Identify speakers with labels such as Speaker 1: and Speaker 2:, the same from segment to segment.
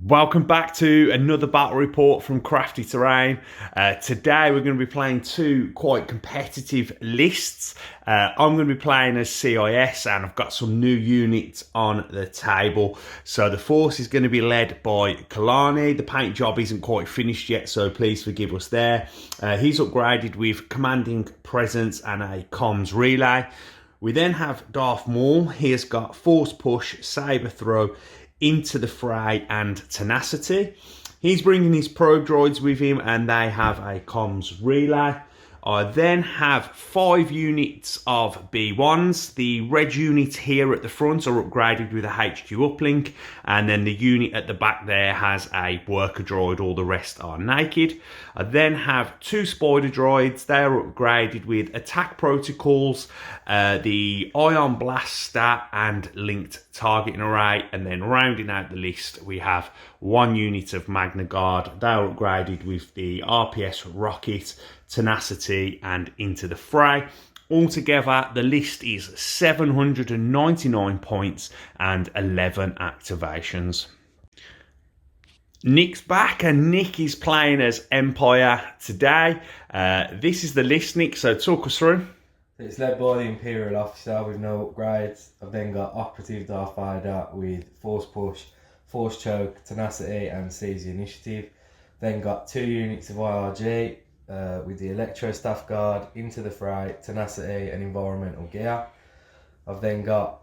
Speaker 1: Welcome back to another battle report from Crafty Terrain. Today we're going to be playing two quite competitive lists. I'm going to be playing as CIS and I've got some new units on the table. So the force is going to be led by Kalani. The paint job isn't quite finished yet, so please forgive us there. He's upgraded with commanding presence and a comms relay. We then have Darth Maul. He has got force push, saber throw, into the fray and tenacity. He's bringing his probe droids with him and they have a comms relay. I then have 5 units of B1s. The red units here at the front are upgraded with a HQ uplink, and then the unit at the back there has a worker droid. All the rest are naked. I then have 2 spider droids. They are upgraded with attack protocols, the ion blaster and linked targeting array, and then rounding out the list we have 1 unit of Magna Guard. They are upgraded with the RPS rocket, tenacity and into the fray. Altogether the list is 799 points and 11 activations. Nick's back and Nick is playing as Empire today. This is the list, Nick, so talk us through.
Speaker 2: It's led by the Imperial officer with no upgrades. I've then got Operative Darth Vader with Force Push, Force Choke, Tenacity and Seize the Initiative. Then got 2 units of IRG with the Electro Staff Guard, Into the Fray, Tenacity and Environmental Gear. I've then got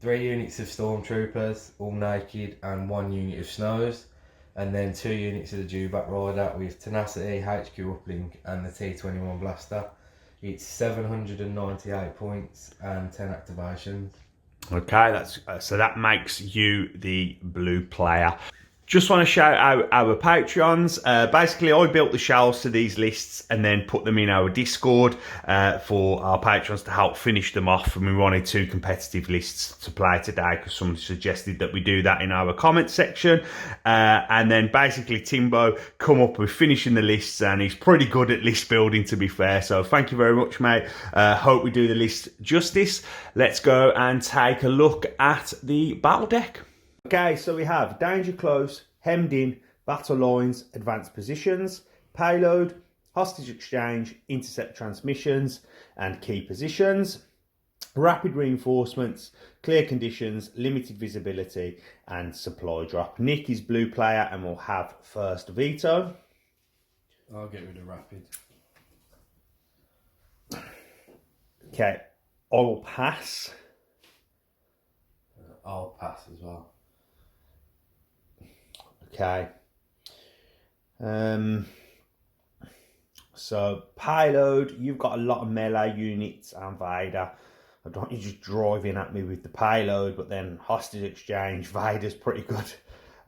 Speaker 2: 3 units of Stormtroopers, all naked, and 1 unit of Snows. And then 2 units of the Dewback Rider with Tenacity, HQ Uplink and the T-21 Blaster. It's 798 points and 10 activations.
Speaker 1: Okay, that's so that makes you the blue player. Just want to shout out our Patreons. Basically, I built the shells to these lists and then put them in our Discord for our patrons to help finish them off. And we wanted 2 competitive lists to play today because someone suggested that we do that in our comment section. And then basically Timbo come up with finishing the lists, and he's pretty good at list building, to be fair. So thank you very much, mate. Hope we do the list justice. Let's go and take a look at the battle deck. Okay, so we have danger close, hemmed in, battle lines, advanced positions, payload, hostage exchange, intercept transmissions and key positions, rapid reinforcements, clear conditions, limited visibility and supply drop. Nick is blue player and will have first veto.
Speaker 2: I'll get rid of rapid.
Speaker 1: Okay, I will pass.
Speaker 2: I'll pass as well.
Speaker 1: Okay. So payload, you've got a lot of melee units and Vader. I don't want you just driving at me with the payload, but then hostage exchange, Vader's pretty good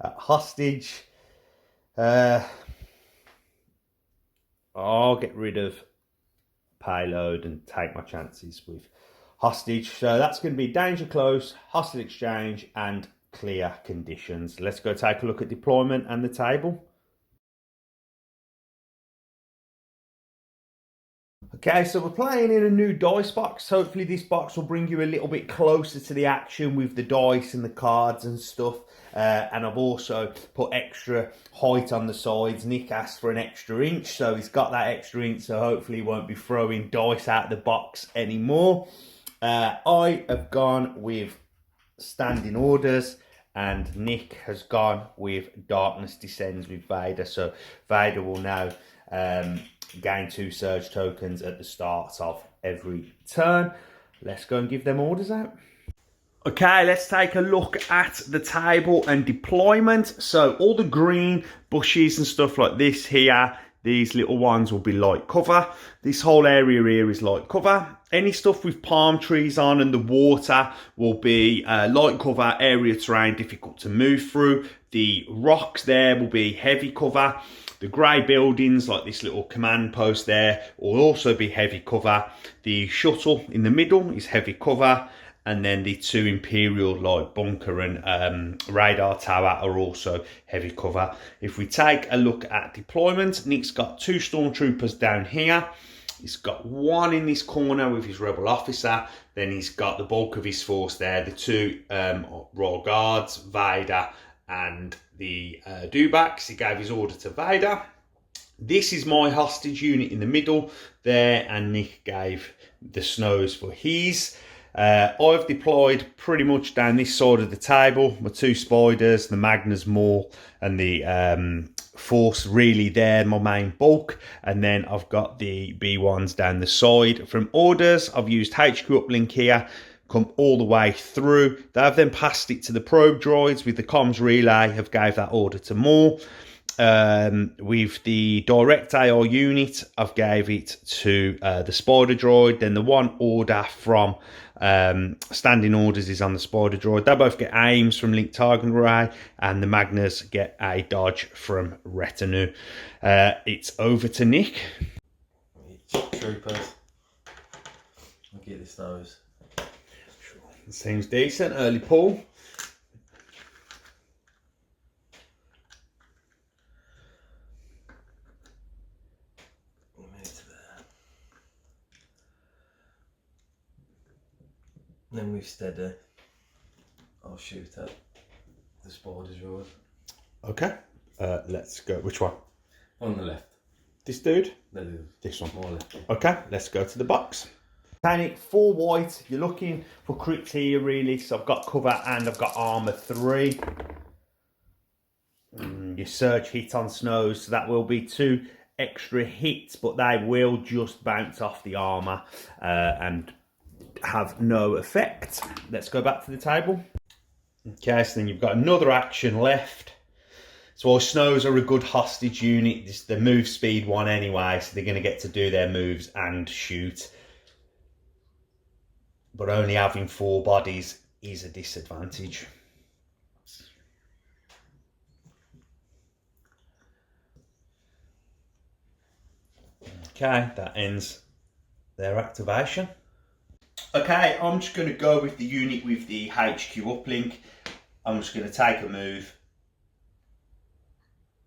Speaker 1: at hostage. I'll get rid of payload and take my chances with hostage. So that's going to be danger close, hostage exchange and clear conditions. Let's go take a look at deployment and the table. Okay, so we're playing in a new dice box. Hopefully this box will bring you a little bit closer to the action with the dice and the cards and stuff. And I've also put extra height on the sides. Nick asked for an extra inch, so he's got that extra inch, so hopefully he won't be throwing dice out of the box anymore. I have gone with standing orders and Nick has gone with Darkness Descends with Vader. So Vader will now gain 2 surge tokens at the start of every turn. Let's go and give them orders out. Okay, let's take a look at the table and deployment. So all the green bushes and stuff like this here, these little ones will be light cover. This whole area here is light cover. Any stuff with palm trees on and the water will be light cover, area terrain, difficult to move through. The rocks there will be heavy cover. The grey buildings, like this little command post there, will also be heavy cover. The shuttle in the middle is heavy cover. And then the 2 Imperial like bunker and radar tower are also heavy cover. If we take a look at deployment, Nick's got 2 stormtroopers down here. He's got 1 in this corner with his rebel officer. Then he's got the bulk of his force there, the 2 Royal Guards, Vader and the Dewbacks. He gave his order to Vader. This is my hostage unit in the middle there, and Nick gave the Snows for his. I've deployed pretty much down this side of the table. My 2 spiders, the Magnas Maul and the Force, really there, my main bulk. And then I've got the B1s down the side. From orders, I've used HQ uplink here, come all the way through. They've then passed it to the probe droids with the comms relay, have gave that order to Maul. With the direct AR unit, I've gave it to the Spider Droid. Then the one order from standing orders is on the Spider Droid. They both get aims from Link Target Array, and the Magnas get a dodge from Retinue. It's over to Nick.
Speaker 2: Troopers. I'll get this nose.
Speaker 1: Seems decent. Early pull.
Speaker 2: Then with steady, I'll shoot at the Spider Droid.
Speaker 1: Okay, let's go. Which one?
Speaker 2: On the left.
Speaker 1: This dude?
Speaker 2: That is.
Speaker 1: This one.
Speaker 2: More left.
Speaker 1: Okay, let's go to the box. Panic 4 white. You're looking for crits here, really. So I've got cover and I've got armor 3. Your surge hit on Snows, so that will be 2 extra hits, but they will just bounce off the armor and have no effect. Let's go back to the table. Okay, so then you've got another action left. So while Snows are a good hostage unit, this is the move speed one anyway, so they're going to get to do their moves and shoot. But only having 4 bodies is a disadvantage. Okay, that ends their activation. Okay, I'm just going to go with the unit with the HQ uplink. I'm just going to take a move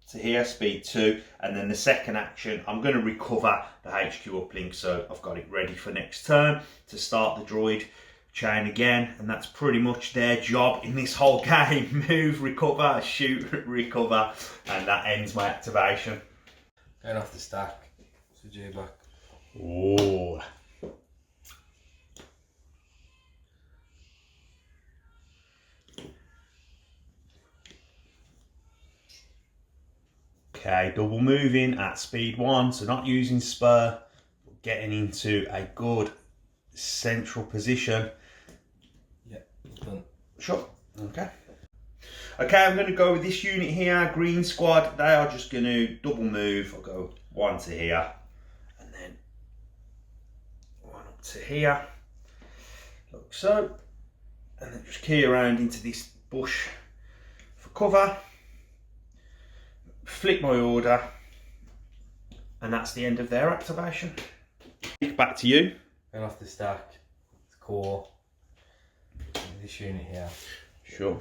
Speaker 1: to here, speed 2, and then the second action, I'm going to recover the HQ uplink, so I've got it ready for next turn to start the droid chain again, and that's pretty much their job in this whole game. Move, recover, shoot, recover, and that ends my activation.
Speaker 2: Going off the stack, so Dewback.
Speaker 1: Ooh. Okay, double moving at speed 1, so not using spur, but getting into a good central position.
Speaker 2: Yeah, done.
Speaker 1: Sure, okay. Okay, I'm going to go with this unit here, Green Squad. They are just going to double move. I'll go 1 to here, and then 1 up to here, like so. And then just key around into this bush for cover. Flip my order, and that's the end of their activation. Back to you.
Speaker 2: Going off the stack, the core, this unit here.
Speaker 1: Sure.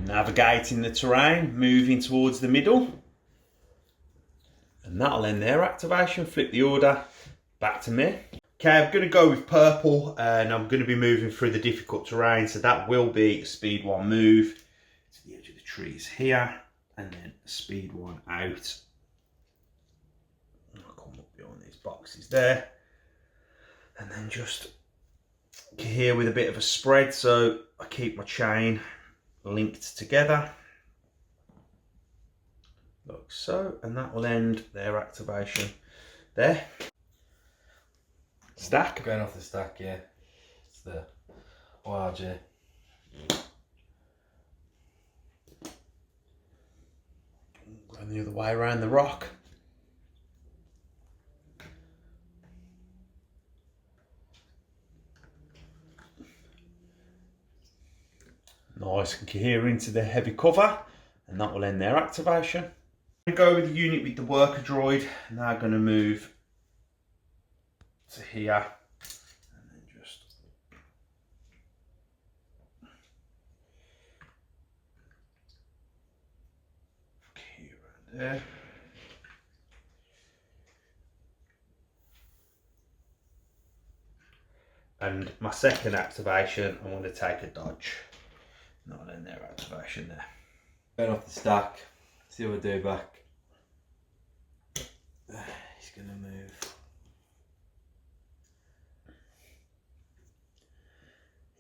Speaker 1: Navigating the terrain, moving towards the middle, and that'll end their activation. Flip the order, back to me. Okay, I'm going to go with purple, and I'm going to be moving through the difficult terrain, so that will be a speed 1 move to the edge of the trees here, and then speed 1 out. I'll come up behind these boxes there, and then just here with a bit of a spread, so I keep my chain linked together, like so, and that will end their activation there. Stack.
Speaker 2: Going off the stack, yeah. It's the IRG.
Speaker 1: Going the other way around the rock. Nice and cohere into the heavy cover, and that will end their activation. I'm going to go with the unit with the worker droid, and they're going to move to here, and then just here and there. And my second activation, I'm going to take a dodge. Not in their activation there.
Speaker 2: Going off the stack, see what I do back. He's going to move.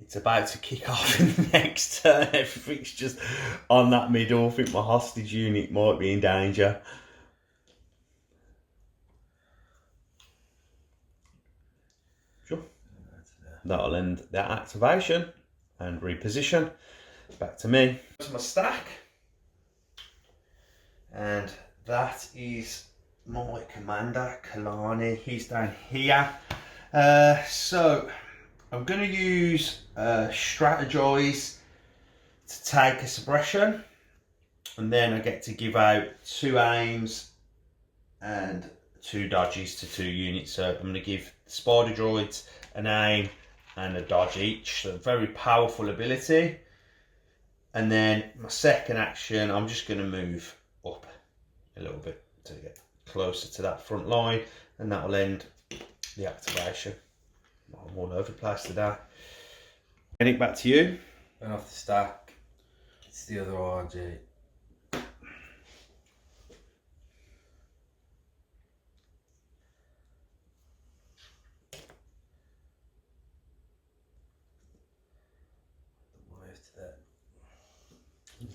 Speaker 1: It's about to kick off in the next turn. Everything's just on that middle. I think my hostage unit might be in danger. Sure. That'll end that activation and reposition. Back to me. To my stack. And that is my commander, Kalani. He's down here. So I'm going to use Strategize to take a suppression, and then I get to give out 2 aims and 2 dodges to 2 units. So I'm going to give Spider Droids an aim and a dodge each. So very powerful ability. And then my second action, I'm just going to move up a little bit to get closer to that front line, and that will end the activation. I'm all over the place today. Getting back to you.
Speaker 2: Going off the stack, it's the other RG.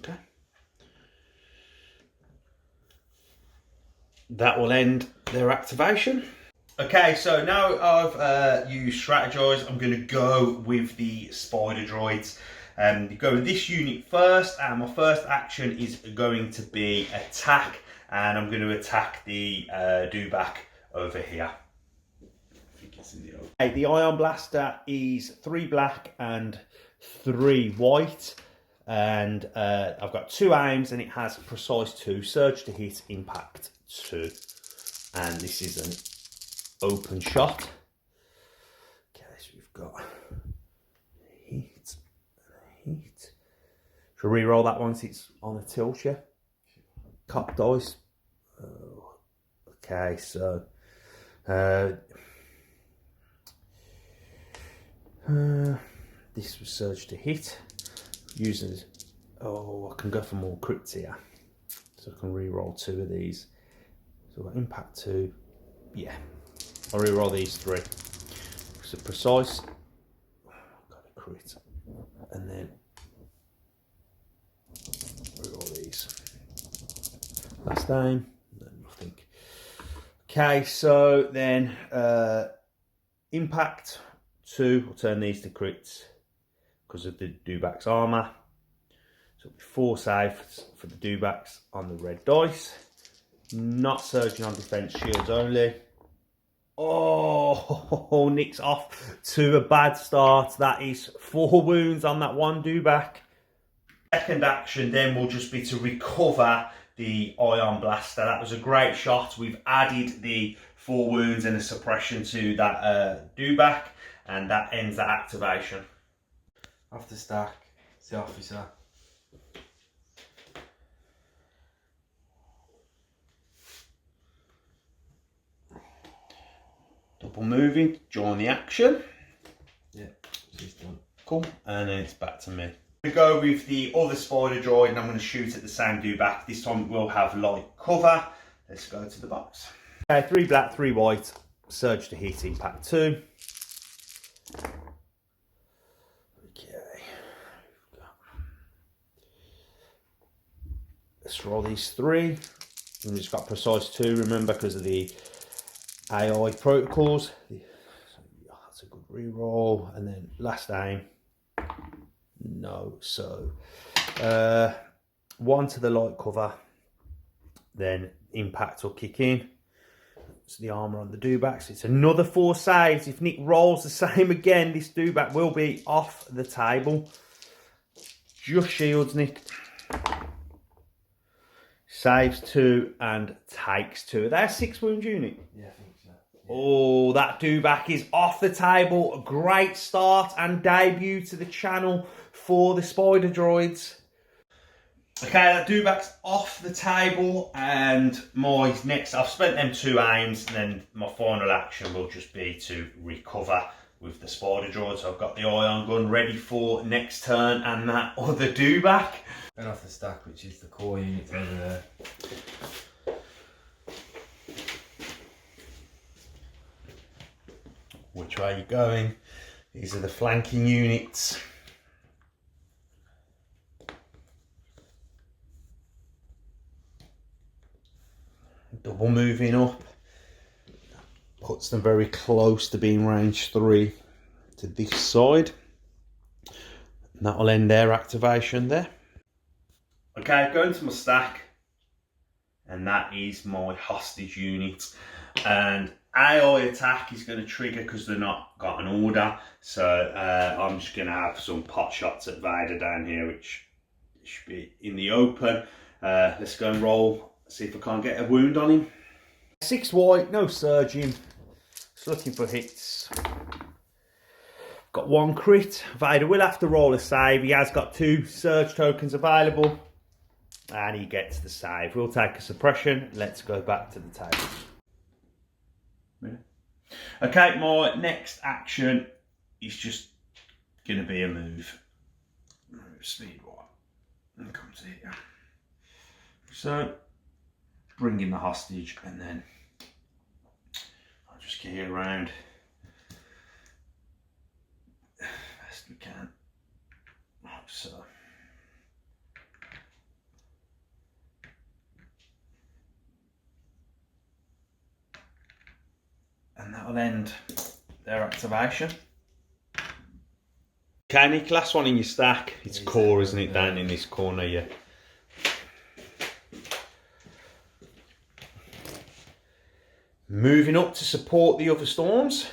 Speaker 1: Okay. That will end their activation. Okay, so now I've used Strategize, I'm going to go with the Spider Droids. You go with this unit first, and my first action is going to be attack, and I'm going to attack the Dewback over here. I think it's in the open. Okay, the Ion Blaster is 3 black and 3 white. And I've got 2 aims, and it has precise 2, surge to hit, impact 2, and this is an open shot. Okay, so we've got heat. Should I re-roll that once it's on a tilt, yeah? Cup dice. Oh, okay, so this was surge to hit. Uses, I can go for more crits here, so I can re-roll 2 of these. So I've got impact 2, yeah. I'll re-roll these 3. So precise, got a crit, and then re-roll these. Last aim, no, nothing. Okay, so then impact 2. I'll turn these to crits because of the Dewbacks armour. So it'll be 4 saves for the Dewbacks on the red dice. Not surging on defence, shields only. Oh, Nick's off to a bad start. That is 4 wounds on that one Dewback. Second action then will just be to recover the Ion Blaster. That was a great shot. We've added the 4 wounds and a suppression to that Dewback, and that ends that activation.
Speaker 2: Off the stack, it's the officer.
Speaker 1: Double moving, join the action.
Speaker 2: Yeah, she's done.
Speaker 1: Cool, and then it's back to me. We go with the other Spider Droid, and I'm going to shoot at the same Dewback. This time we'll have light cover. Let's go to the box. Okay, 3 black, 3 white, surge to hit, impact 2. Let's roll these 3. And it's got precise 2, remember, because of the AI protocols. So that's a good re-roll. And then last aim. No. So 1 to the light cover. Then impact will kick in. It's the armour on the Dewbacks. It's another 4 saves. If Nick rolls the same again, this Dewback will be off the table. Just shields, Nick. Saves 2 and takes 2. They're 6 wound unit.
Speaker 2: Yeah, I think so. Yeah.
Speaker 1: Oh, that Dewback is off the table. A great start and debut to the channel for the Spider Droids. Okay, that Dewback's off the table, and my next, I've spent them 2 aims, and then my final action will just be to recover with the Spider Droids. So I've got the ion gun ready for next turn and that other Dewback.
Speaker 2: And off the stack, which is the core unit over there.
Speaker 1: Which way are you going? These are the flanking units. Double moving up. Puts them very close to being range 3 to this side. And that'll end their activation there. Okay, going to my stack. And that is my hostage unit. And AI attack is going to trigger because they're not got an order. So I'm just going to have some pot shots at Vader down here, which should be in the open. Let's go and roll. See if I can't get a wound on him. 6 white, no surging. Just looking for hits. Got 1 crit. Vader will have to roll a save. He has got 2 surge tokens available. And he gets the save. We'll take a suppression. Let's go back to the table. Okay, my next action is just going to be a move. Speed 1. And come to here. So, bring in the hostage and then I'll just get here around best we can. Like so. And that'll end their activation. Okay, Nick, last one in your stack. It's core, isn't it, down in this corner, yeah. Moving up to support the other storms.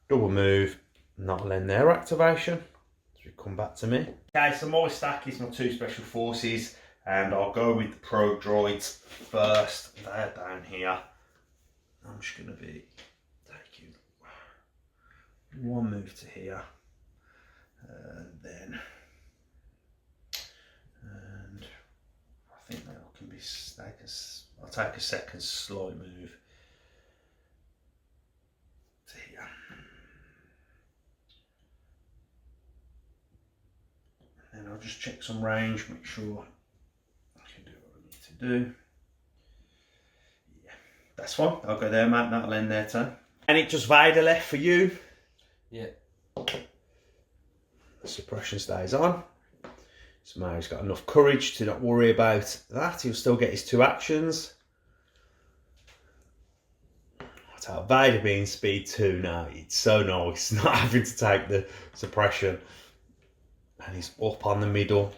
Speaker 1: Double move, and that'll end their activation. So we come back to me. Okay, so my stack is my 2 special forces, and I'll go with the probe droids first. They're down here. I'm just going to be taking 1 move to here, and then, and I think that can be I'll take a second slight move to here. And then I'll just check some range, make sure I can do what I need to do. That's fine, I'll go there, mate, that'll end their turn. And it just Vader left for you.
Speaker 2: Yeah.
Speaker 1: The suppression stays on. So now he's got enough courage to not worry about that. He'll still get his 2 actions. That's how Vader being speed 2 now. It's so nice not having to take the suppression. And he's up on the middle,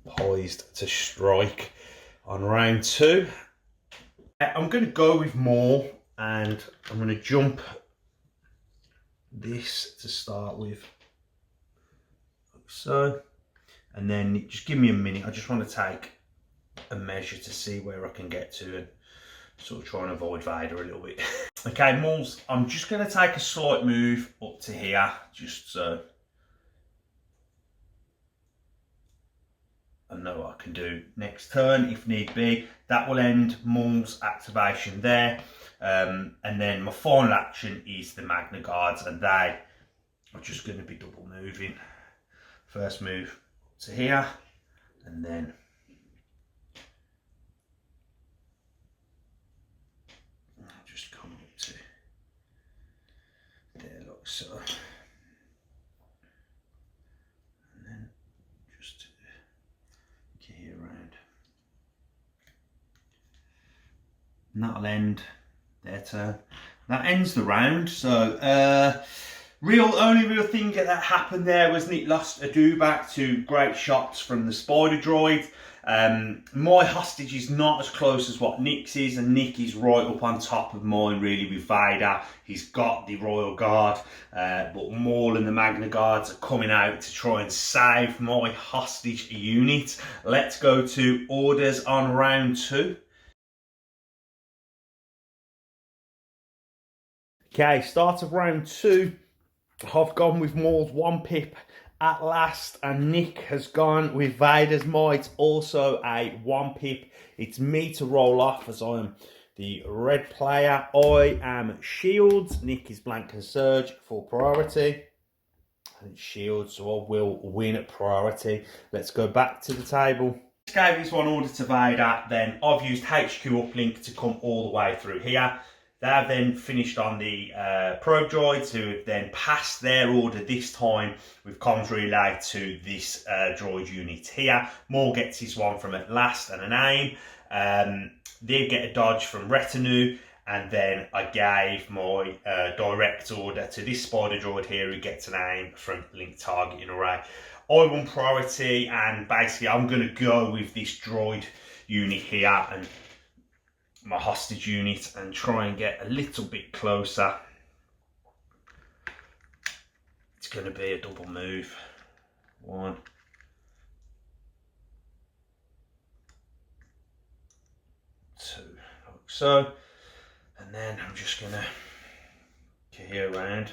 Speaker 1: poised to strike on round 2. I'm going to go with Maul, and I'm going to jump this to start with. So, and then just give me a minute. I just want to take a measure to see where I can get to and sort of try and avoid Vader a little bit. Okay, Maul's, I'm just going to take a slight move up to here, just so I know what I can do next turn if need be. That will end Maul's activation there. And then my final action is the Magna Guards, and they are just going to be double moving. First move to here, and then I'll just come up to there, like so. And then just get here around. And that'll end their turn. That ends the round. So only real thing that happened there was Nick lost a Dewback to great shots from the Spider Droid. My hostage is not as close as what Nick's is, and Nick is right up on top of mine really with Vader. He's got the Royal Guard, but Maul and the Magna Guards are coming out to try and save my hostage unit. Let's go to orders on round 2. Okay, start of round 2. I've gone with Maul's 1 pip at last, and Nick has gone with Vader's Might, also a 1 pip. It's me to roll off as I am the red player. I am Shields. Nick is Blank and Surge for priority. And Shields, so I will win at priority. Let's go back to the table. Gave this one order to Vader, then I've used HQ uplink to come all the way through here. They have then finished on the probe droids, who have then passed their order this time with comms relay to this droid unit here. Maul gets his one from at last and an aim. They get a dodge from retinue, and then I gave my direct order to this spider droid here, who gets an aim from link targeting array. I won priority, and basically I'm going to go with this droid unit here and my hostage unit and try and get a little bit closer. It's going to be a double move. 1, 2, like so. And then I'm just going to gear around.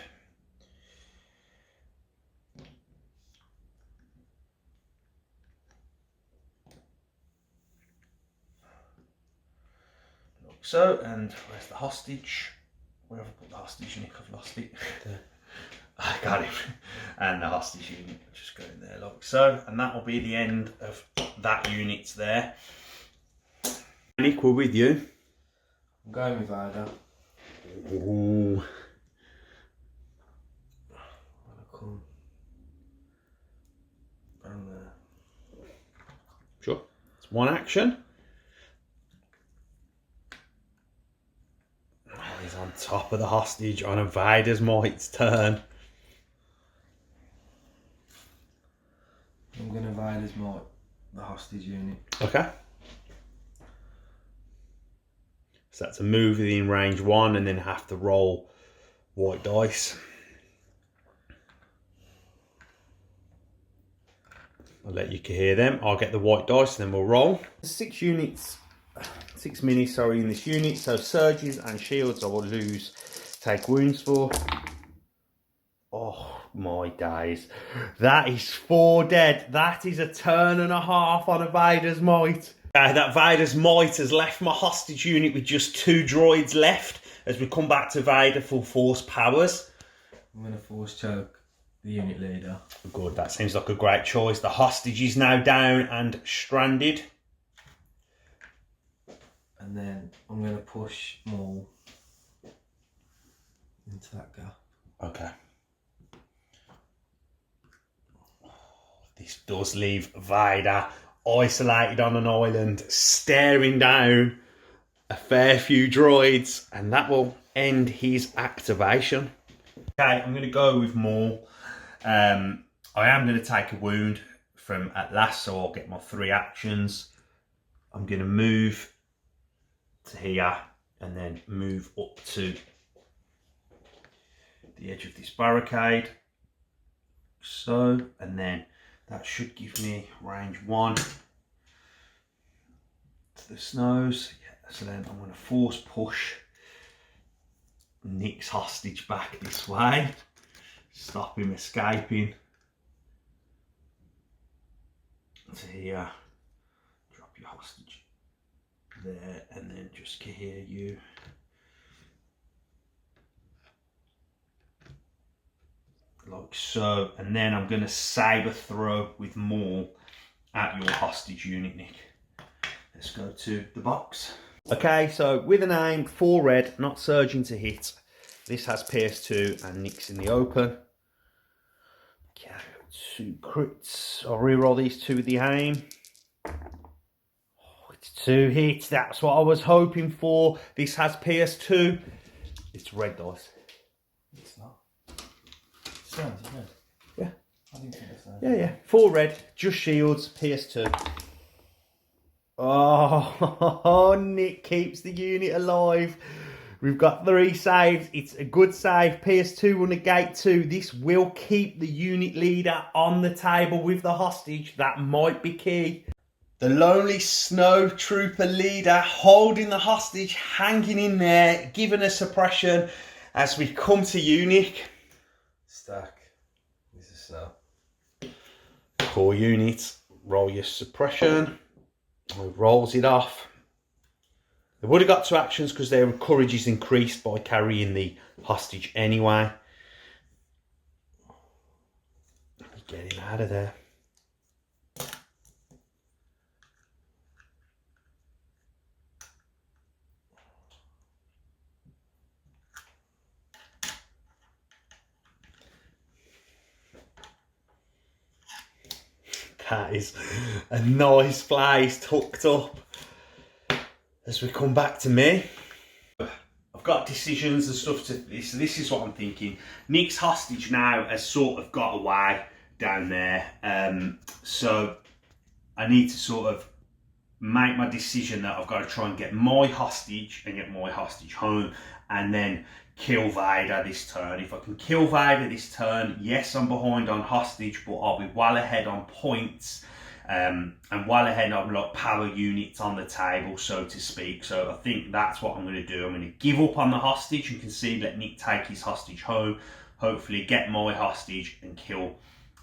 Speaker 1: So, and where's the hostage? Where have I put the hostage, Nick? I've lost it. I got it. And the hostage unit, just go in there like so. And that will be the end of that unit there. Nick, we're with you.
Speaker 2: I'm going with Vader.
Speaker 1: Ooh. Sure. It's one action. He's on top of the hostage on a Vader's Might's turn.
Speaker 2: I'm going to Vader's Might, the hostage unit.
Speaker 1: Okay. So that's a move within range 1 and then have to roll white dice. I'll let you hear them. I'll get the white dice and then we'll roll. 6 minis, sorry, in this unit. So surges and shields I will lose, take wounds for. Oh my days. That is 4 dead. That is a turn and a half on a Vader's Might. That Vader's Might has left my hostage unit with just 2 droids left as we come back to Vader full force powers.
Speaker 2: I'm going to force choke the unit leader.
Speaker 1: Good, that seems like a great choice. The hostage is now down and stranded.
Speaker 2: And then I'm going to push Maul into that gap.
Speaker 1: Okay. This does leave Vader isolated on an island, staring down a fair few droids, and that will end his activation. Okay, I'm going to go with Maul. I am going to take a wound from at last, so I'll get my 3 actions. I'm going to move to here and then move up to the edge of this barricade. So, and then that should give me range 1 to the snows. Yeah, so then I'm going to force push Nick's hostage back this way. Stop him escaping. To here. Drop your hostage there and then just hear you. Like so, and then I'm going to saber throw with Maul at your hostage unit, Nick. Let's go to the box. Okay, so with an aim, 4 red, not surging to hit. This has PS2 and Nick's in the open. Okay, 2 crits. I'll reroll these 2 with the aim. Oh, it's 2 hits. That's what I was hoping for. This has PS2. It's red dice.
Speaker 2: It's not. Sounds red.
Speaker 1: Yeah.
Speaker 2: I didn't think it's
Speaker 1: Yeah, yeah. 4 red, just shields, PS2. Oh, Nick keeps the unit alive. We've got 3 saves. It's a good save. PS2 will negate 2. This will keep the unit leader on the table with the hostage. That might be key. The lonely snow trooper leader holding the hostage, hanging in there, giving a suppression as we come to you, Nick.
Speaker 2: Stack. This is snow.
Speaker 1: Core unit, roll your suppression. Rolls it off. They would have got 2 actions because their courage is increased by carrying the hostage anyway. Get him out of there. That is a nice place tucked up. As we come back to me, I've got decisions and stuff to this. So this is what I'm thinking. Nick's hostage now has sort of got away down there. So I need to sort of make my decision that I've got to try and get my hostage and get my hostage home, and then kill Vader this turn. If I can kill Vader this turn, yes, I'm behind on hostage, but I'll be well ahead on points, and well ahead on like power units on the table, so to speak. So I think that's what I'm going to do. I'm going to give up on the hostage and concede, let Nick take his hostage home, hopefully get my hostage and kill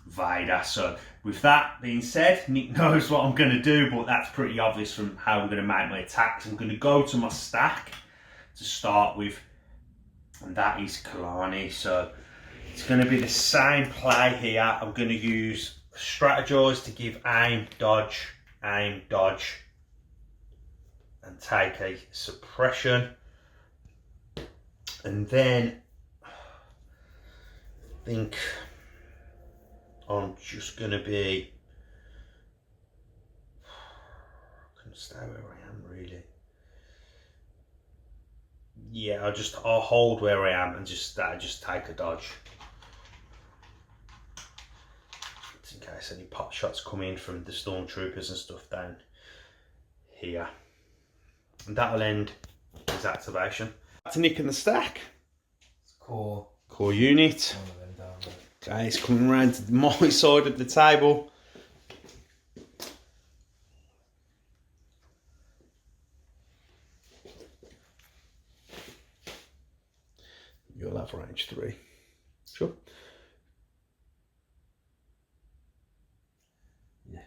Speaker 1: Vader. So with that being said, Nick knows what I'm going to do, but that's pretty obvious from how I'm going to make my attacks. I'm going to go to my stack to start with, and that is Kalani. So it's going to be the same play here. I'm going to use strategize to give aim, dodge, and take a suppression. And then I think I'm just going to be, I can stay where I am really. Yeah, I'll hold where I am and just take a dodge. Just in case any pot shots come in from the stormtroopers and stuff down here. And that'll end his activation. Back to Nick and the stack.
Speaker 2: It's core
Speaker 1: unit. Okay, it's coming around to my side of the table. You'll have range 3. Sure.
Speaker 2: Yeah.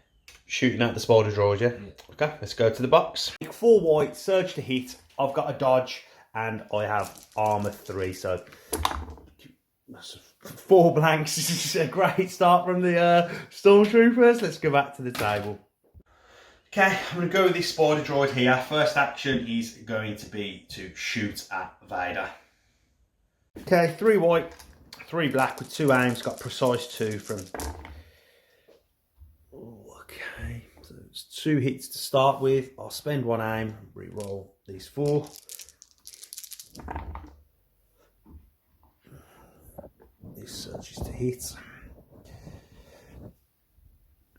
Speaker 1: Shooting at the spider droid, yeah? Okay, let's go to the box. 4 white, surge to hit. I've got a dodge and I have armor 3, so that's 4 blanks. This is a great start from the stormtroopers. Let's go back to the table. Okay, I'm going to go with this spider droid here. First action is going to be to shoot at Vader. Okay, 3 white, 3 black with 2 aims. Got precise 2 from... Okay, so it's 2 hits to start with. I'll spend 1 aim, re-roll these 4. This surges to hit.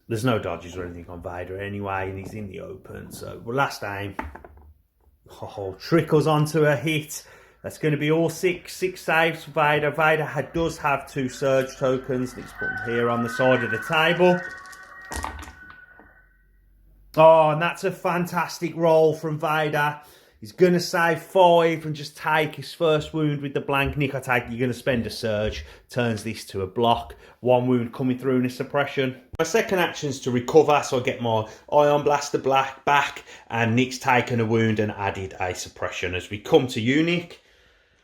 Speaker 1: There's no dodges or anything on Vader anyway, and he's in the open. So last aim, trickles onto a hit. That's going to be all 6 saves for Vader. Vader does have 2 surge tokens. Let's put them here on the side of the table. Oh, and that's a fantastic roll from Vader. He's going to save 5 and just take his first wound with the blank. Nick, I take it you're going to spend a surge. Turns this to a block. 1 wound coming through in a suppression. My second action is to recover, so I get my Ion Blaster black back. And Nick's taken a wound and added a suppression. As we come to you, Nick.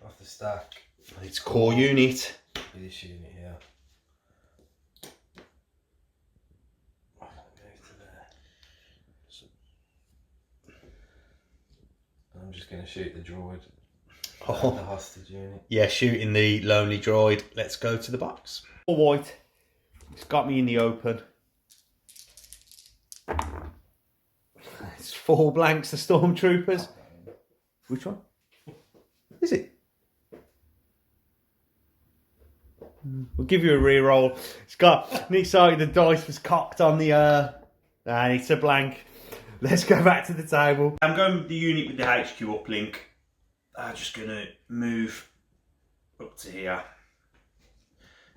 Speaker 2: Off the stack.
Speaker 1: It's core unit.
Speaker 2: This unit here. I'm just going to shoot the droid.
Speaker 1: Oh.
Speaker 2: The hostage unit.
Speaker 1: Yeah, shooting the lonely droid. Let's go to the box. 4 white. It's got me in the open. It's 4 blanks, the stormtroopers. Which one? Is it? We'll give you a re-roll. It's got Nick sorry, the dice was cocked on the and it's a blank. Let's go back to the table. I'm going with the unit with the HQ uplink. I'm just gonna move up to here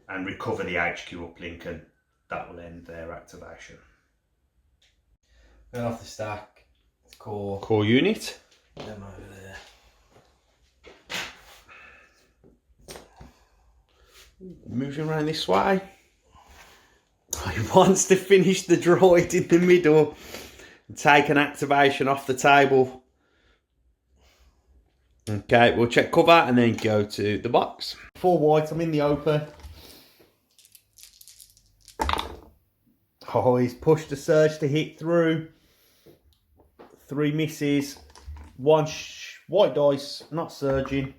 Speaker 1: and recover the HQ uplink, and that will end their activation.
Speaker 2: Going off the stack.
Speaker 1: Core unit.
Speaker 2: Them over there.
Speaker 1: Moving around this way. He wants to finish the droid in the middle and take an activation off the table. Okay, we'll check cover and then go to the box. 4 white, I'm in the open. Oh, he's pushed the surge to hit through. 3 misses. 1 white dice, not surging.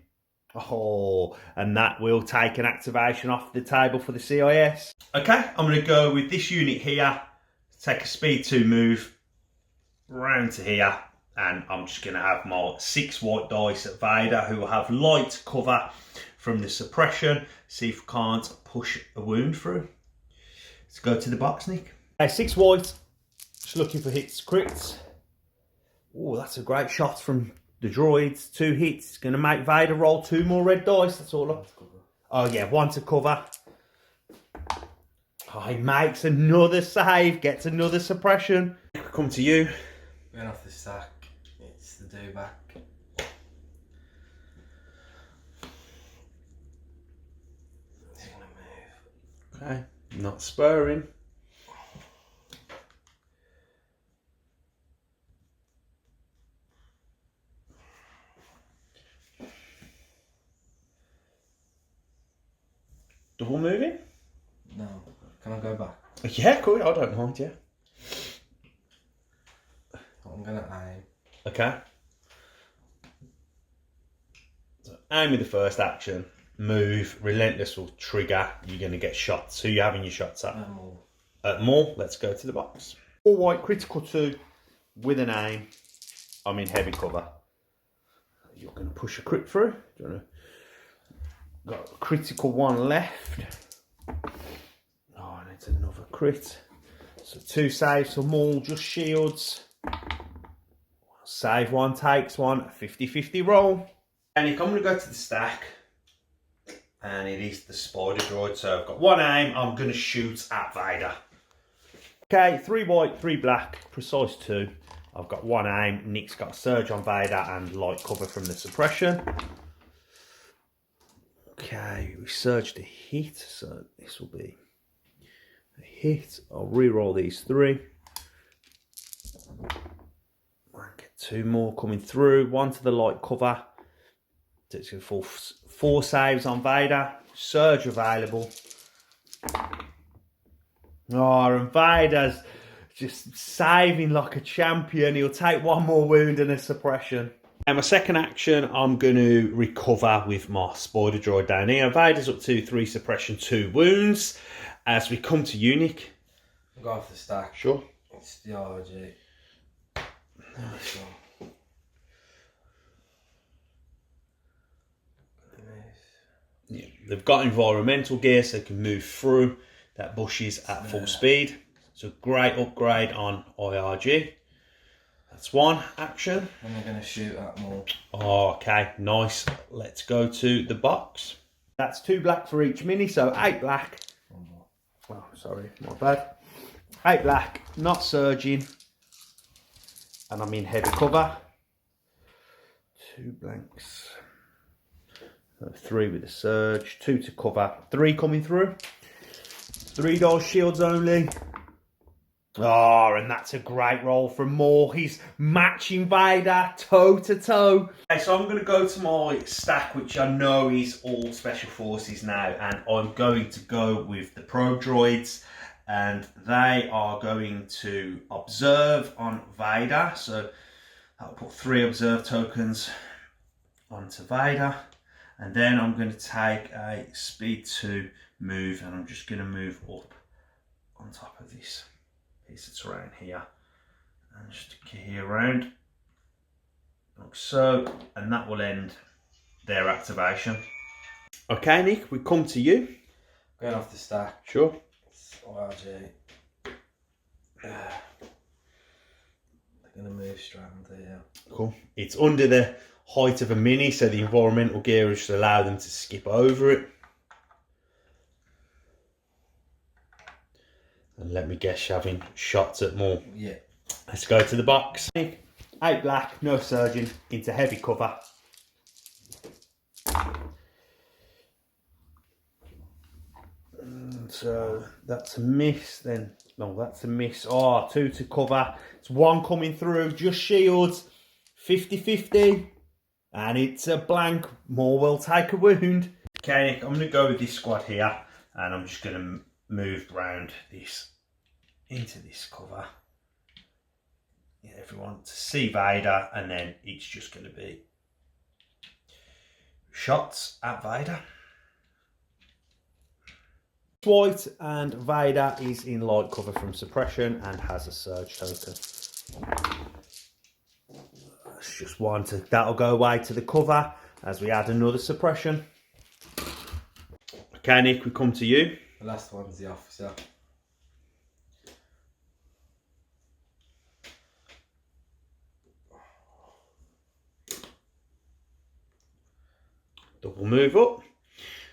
Speaker 1: Oh, and that will take an activation off the table for the CIS. Okay, I'm going to go with this unit here. Take a speed 2 move round to here. And I'm just going to have my 6 white dice at Vader, who will have light cover from the suppression. See if I can't push a wound through. Let's go to the box, Nick. 6 white, just looking for hits, crits. Oh, that's a great shot from the droids. 2 hits. It's going to make Vader roll 2 more red dice. That's all. Oh yeah, 1 to cover. Oh, he makes another save, gets another suppression. Come to you.
Speaker 2: Going off the stack, it's the Dewback. He's going to move.
Speaker 1: Okay, not spurring. Double moving?
Speaker 2: No. Can I go back?
Speaker 1: Yeah, cool. I don't mind, yeah.
Speaker 2: I'm going to aim.
Speaker 1: Okay. So aim with the first action. Move. Relentless will trigger. You're going to get shots. Who are you having your shots at?
Speaker 2: Maul.
Speaker 1: At Maul. Let's go to the box. 4 white, critical 2 with an aim. I'm in heavy cover. You're going to push a crit through. Do you want to... Got a critical 1 left. Oh, and it's another crit. So 2 saves for Maul, just shields. Save 1, takes 1, a 50-50 roll. And I'm going to go to the stack. And it is the Spider Droid. So I've got 1 aim. I'm going to shoot at Vader. Okay, 3 white, 3 black, precise 2. I've got 1 aim. Nick's got a surge on Vader and light cover from the suppression. Okay, we surged a hit, so this will be a hit. I'll re-roll these 3. I'll get 2 more coming through. 1 to the light cover. So it's going to fall 4 saves on Vader. Surge available. Oh, and Vader's just saving like a champion. He'll take 1 more wound and a suppression. And my second action, I'm going to recover with my Spider Droid down here. Vader's up to 3 suppression, 2 wounds. As we come to Unique.
Speaker 2: I'll go off the stack.
Speaker 1: Sure.
Speaker 2: It's the IRG.
Speaker 1: Yeah, they've got environmental gear so they can move through that bushes at full speed. So great upgrade on IRG. That's 1 action.
Speaker 2: And they're going to shoot at Maul.
Speaker 1: Oh, okay, nice. Let's go to the box. That's 2 black for each mini, so 8 black.
Speaker 2: 1 more.
Speaker 1: Oh, sorry, my bad. 8 black, not surging. And I'm in heavy cover. 2 blanks. 3 with a surge, 2 to cover, 3 coming through. 3 dice shields only. Oh, and that's a great roll from Maul. He's matching Vader toe to toe. Okay, so I'm going to go to my stack, which I know is all special forces now, and I'm going to go with the probe droids, and they are going to observe on Vader. So I'll put 3 observe tokens onto Vader, and then I'm going to take a speed 2 move, and I'm just going to move up on top of this piece that's around here and just here around like so, and that will end their activation. Okay, Nick, we come to you.
Speaker 2: Going off the stack.
Speaker 1: Sure.
Speaker 2: It's IRG. They're going to move straight onto here.
Speaker 1: Cool. It's under the height of a mini, so the environmental gear will just allow them to skip over it. And let me guess, you're having shots at Maul.
Speaker 2: Yeah.
Speaker 1: Let's go to the box. 8 black, no surging, into heavy cover. So that's a miss then. No, that's a miss. Oh, 2 to cover. It's 1 coming through, just shields. 50-50. And it's a blank. Maul will take a wound. Okay, Nick, I'm going to go with this squad here. And I'm just going to move around this into this cover. Get everyone to see Vader. And then it's just going to be shots at Vader. White, and Vader is in light cover from suppression and has a surge token. That's just one to, that'll go away to the cover as we add another suppression. Okay, Nick, we come to you.
Speaker 2: The last one's the officer.
Speaker 1: Double move up.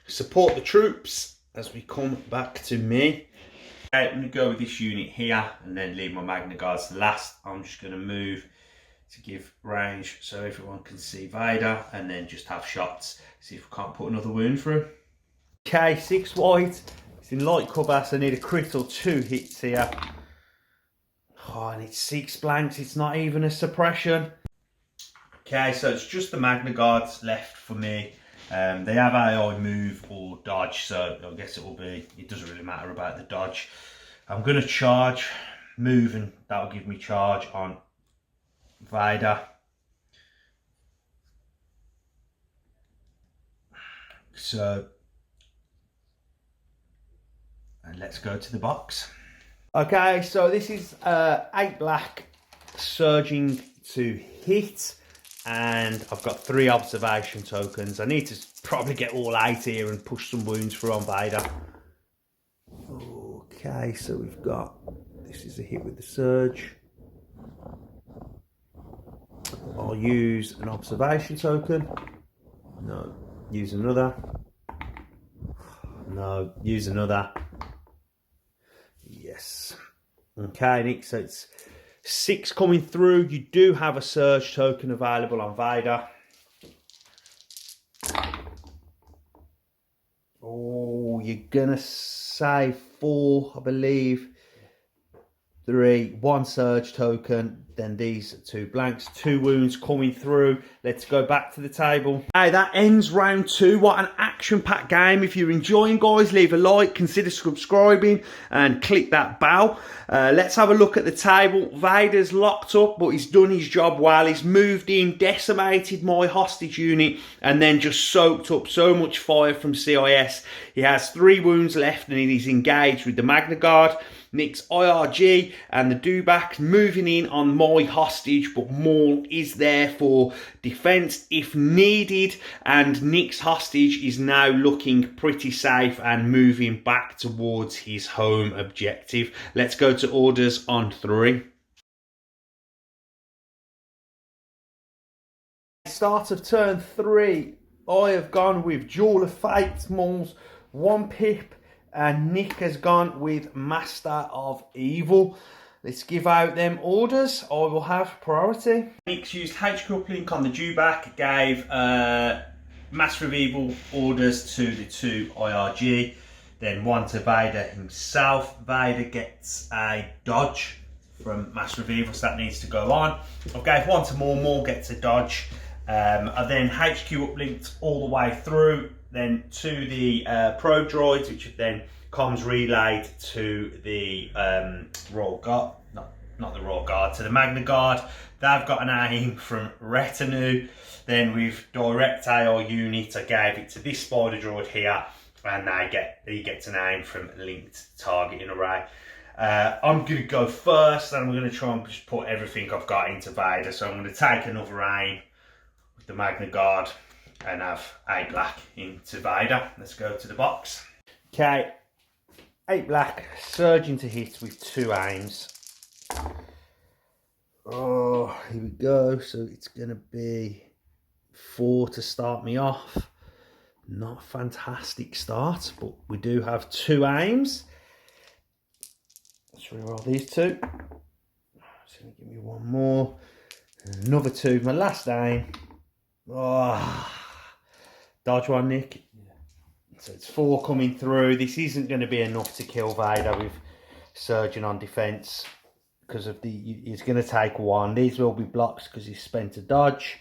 Speaker 1: Support the troops as we come back to me. Okay, I'm going to go with this unit here and then leave my Magna Guards to last. I'm just going to move to give range so everyone can see Vader and then just have shots. See if we can't put another wound through. Okay, 6 white. It's in light cover, so I need a crit or 2 hits here. Oh, and it's 6 blanks. It's not even a suppression. Okay, so it's just the Magna Guards left for me. They have AI move or dodge, so I guess it will be, it doesn't really matter about the dodge. I'm going to charge, move, and that'll give me charge on Vader. So, and let's go to the box. Okay, so this is 8 black surging to hit. And I've got 3 observation tokens. I need to probably get all 8 here and push some wounds through on Vader. Okay, so we've got, this is a hit with the surge. I'll use an observation token. No, use another. No, use another. Yes. Okay, Nick, so it's 6 coming through. You do have a surge token available on Vader. Oh, you're gonna say 4, I believe. 3, 1 surge token, then these 2 blanks, 2 wounds coming through. Let's go back to the table. Hey, that ends round 2. What an action-packed game. If you're enjoying, guys, leave a like, consider subscribing, and click that bell. Let's have a look at the table. Vader's locked up, but he's done his job well. He's moved in, decimated my hostage unit, and then just soaked up so much fire from CIS. He has 3 wounds left, and he's engaged with the Magna Guard. Nick's IRG and the Dewbacks moving in on my hostage, but Maul is there for defense if needed, and Nick's hostage is now looking pretty safe and moving back towards his home objective. Let's go to orders on 3. Start of turn 3, I have gone with Duel of Fate, Maul's 1 pip, and Nick has gone with Master of Evil. Let's give out them orders. I will have priority. Nick's used HQ uplink on the Dewback, gave Master of Evil orders to the 2 IRG, then 1 to Vader himself. Vader gets a dodge from Master of Evil, so that needs to go on. I gave 1 to Maul, Maul gets a dodge. I then HQ uplinked all the way through, then to the Pro Droids, which have then comms relayed to the Royal Guard, not the Royal Guard, to the Magna Guard. They've got an aim from Retinue. Then with Direct AI unit, I gave it to this Spider Droid here, and he gets an aim from Linked Targeting Array. I'm going to go first, and I'm going to try and just put everything I've got into Vader. So I'm going to take another aim with the Magna Guard and have 8 black into Vader. Let's go to the box. Okay, 8 black, surging to hit with 2 aims. Oh, here we go. So it's going to be 4 to start me off. Not a fantastic start, but we do have 2 aims. Let's reroll these 2. It's going to give me 1 more. Another 2, my last aim. Oh, dodge 1, Nick. Yeah. So it's 4 coming through. This isn't going to be enough to kill Vader with surging on defense because of he's going to take 1. These will be blocks because he's spent a dodge.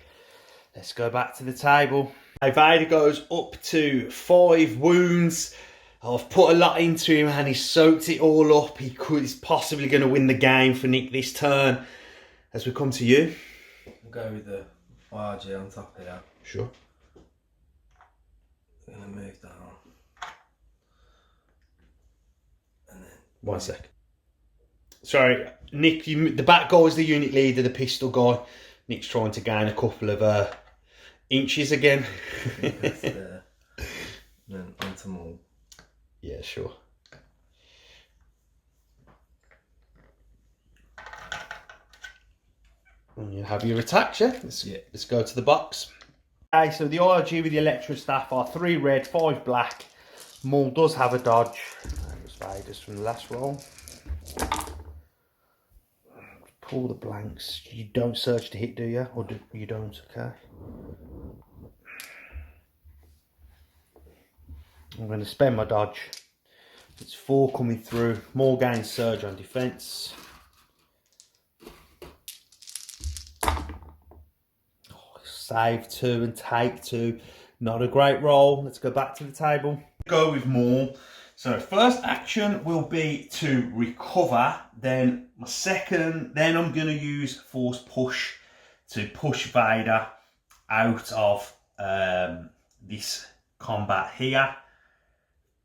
Speaker 1: Let's go back to the table. Vader goes up to 5 wounds. I've put a lot into him and he's soaked it all up. He's possibly going to win the game for Nick this turn. As we come to you.
Speaker 2: We'll go with the IRG on top of that.
Speaker 1: Sure.
Speaker 2: I'm going to move that on. And then...
Speaker 1: 1 sec. Sorry, Nick, the back guy is the unit leader, the pistol guy. Nick's trying to gain a couple of inches again.
Speaker 2: That's there. Then onto Maul.
Speaker 1: Yeah, sure. And you have your attacks, yeah? Let's go to the box. Okay, so the IRG with the Electro Staff are 3 red, 5 black. Maul does have a dodge. That was Vader's from the last roll. Pull the blanks. You don't search to hit, do you? Or do you don't? Okay. I'm going to spend my dodge. It's 4 coming through. Maul gains surge on defense. Save 2 and take 2. Not a great roll. Let's go back to the table. Go with Maul. So first action will be to recover. Then my second, then I'm going to use force push to push Vader out of this combat here.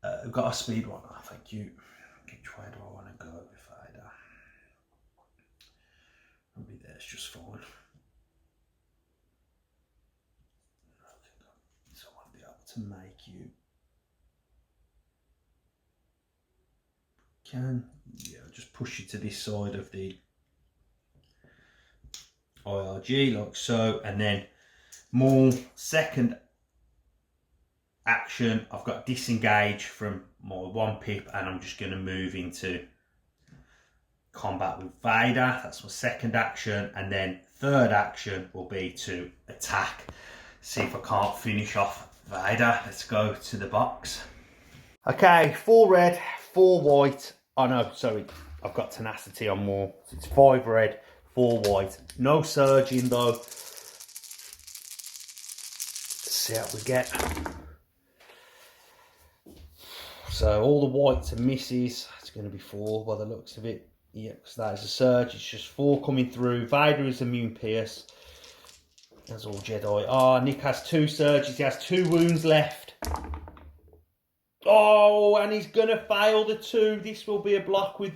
Speaker 1: I've got a speed one. Oh, thank you. Which way do I want to go with Vader? Maybe there's just fine. So I want to be able to make you. Just push you to this side of the IRG like so, and then Maul second action I've got disengage from my 1 pip and I'm just going to move into combat with Vader. That's my second action, and then third action will be to attack, see if I can't finish off Vader. Let's go to the box. Okay, 4 red, 4 white. Oh no, sorry, I've got tenacity on more. So it's 5 red, 4 white. No surging though. Let's see how we get. So all the whites are misses. It's going to be 4 by the looks of it. Yeah, because that is a surge. It's just 4 coming through. Vader is immune pierce. That's all Jedi. Oh, Nick has 2 surges. He has 2 wounds left. Oh, and he's going to fail the 2. This will be a block with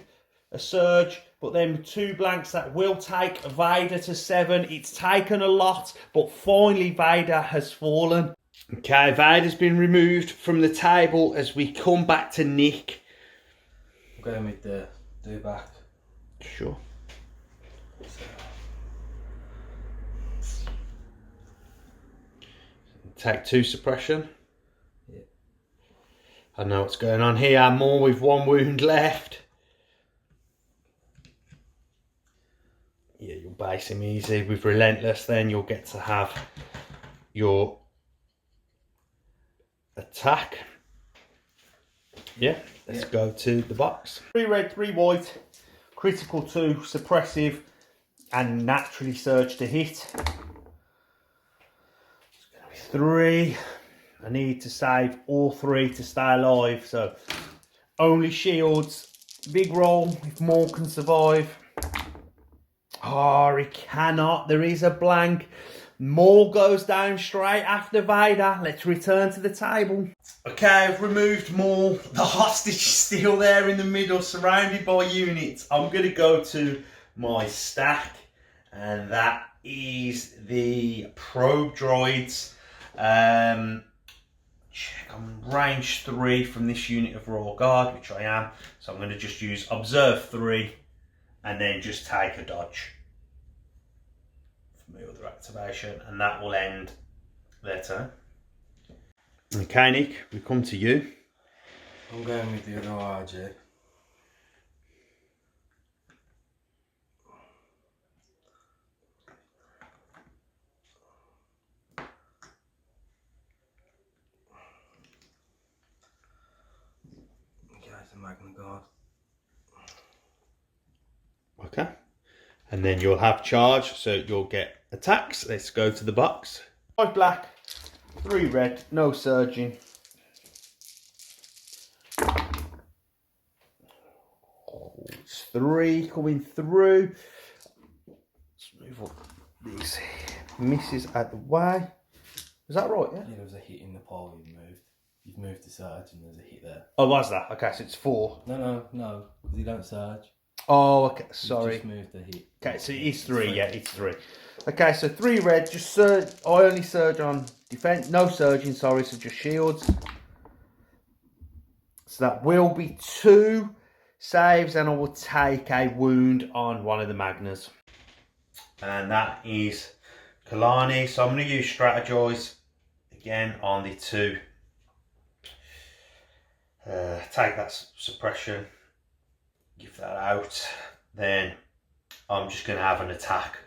Speaker 1: a surge, but then 2 blanks that will take Vader to 7. It's taken a lot, but finally Vader has fallen. Okay, Vader's been removed from the table as we come back to Nick.
Speaker 2: I'm going with the Dewback.
Speaker 1: Sure. Take 2 suppression. I know what's going on here. Maul with 1 wound left. Yeah, you'll base him easy. With Relentless, then you'll get to have your attack. Yeah, let's go to the box. 3 red, 3 white. Critical 2, suppressive, and naturally surge to hit. It's going to be 3. I need to save all 3 to stay alive, so only shields. Big roll if Maul can survive. Oh, he cannot. There is a blank. Maul goes down straight after Vader. Let's return to the table. Okay, I've removed Maul. The hostage is still there in the middle, surrounded by units. I'm going to go to my stack, and that is the probe droids. Check, I'm range 3 from this unit of Royal Guard, which I am. So I'm going to just use observe 3 and then just take a dodge for my other activation, and that will end their turn. Okay, Nick, we come to you.
Speaker 2: I'm going with the other IRG. Magna Guard.
Speaker 1: Okay, and then you'll have charge, so you'll get attacks. Let's go to the box. 5 black, 3 red, no surging. Oh, it's 3 coming through. Let's move up these misses out the way. Is that right? Yeah.
Speaker 2: Yeah, there was a hit in the pole you've moved. You've moved to surge and there's a hit there.
Speaker 1: Oh, was that? Okay, so it's 4.
Speaker 2: No, because you don't surge.
Speaker 1: Oh, okay. Sorry.
Speaker 2: You just moved the hit.
Speaker 1: Okay, so it's 3. Yeah, it's 3. Okay, so 3 red. Just surge. I only surge on defense. No surging. Sorry, so just shields. So that will be 2 saves, and I will take a wound on one of the Magnas. And that is Kalani. So I'm going to use Strategize again on the 2. Take that suppression, give that out. Then I'm just going to have an attack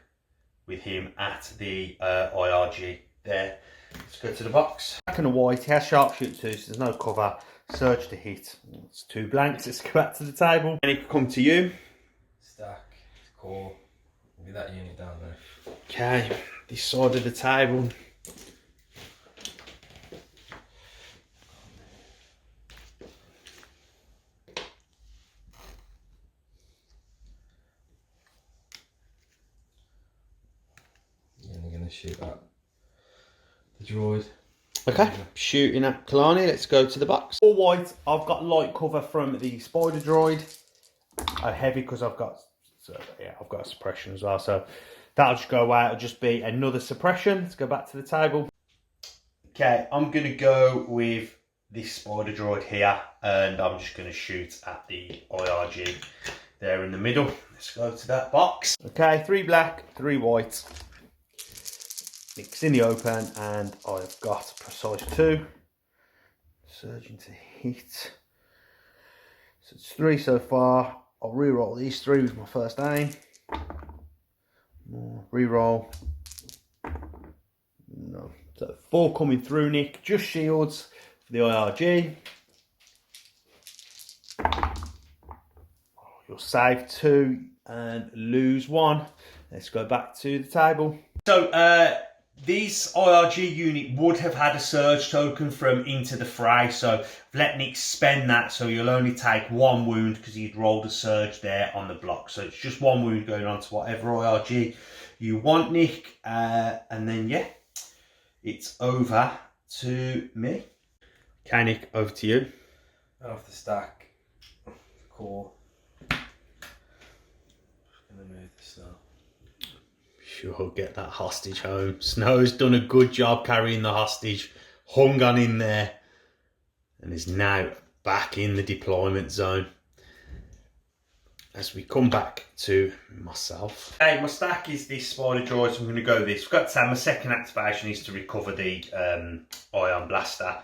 Speaker 1: with him at the IRG there. Let's go to the box. Black and a white. He has sharpshooter too, so there's no cover. Surge to hit. It's 2 blanks. Let's go back to the table. And it can come to you.
Speaker 2: Stack, core. Get that unit down there.
Speaker 1: Okay, this side of the table.
Speaker 2: Shoot at the droid.
Speaker 1: Okay, shooting at Kalani. Let's go to the box. For white, I've got light cover from the Spider Droid. Heavy because I've got, I've got a suppression as well. So that'll just go away. It'll just be another suppression. Let's go back to the table. Okay, I'm going to go with this Spider Droid here, and I'm just going to shoot at the IRG there in the middle. Let's go to that box. Okay, 3 black, 3 white. Nick's in the open, and I've got precise 2. Surging to hit. So it's 3 so far. I'll re-roll these 3 with my first aim. More re-roll. No. So 4 coming through, Nick. Just shields for the IRG. You'll save 2 and lose 1. Let's go back to the table. So, this IRG unit would have had a surge token from Into the Fray, so let Nick spend that, so you'll only take 1 wound because he'd rolled a surge there on the block. So it's just 1 wound going on to whatever IRG you want, Nick. And then, yeah, it's over to me. Okay, Nick, over to you.
Speaker 2: Off the stack, core. Just gonna move the snow.
Speaker 1: Sure, get that hostage home. Snow's done a good job carrying the hostage, hung on in there, and is now back in the deployment zone. As we come back to myself. Okay, my stack is this Spider Droid, so I'm going to go this. I've got to say, my second activation is to recover the ion blaster.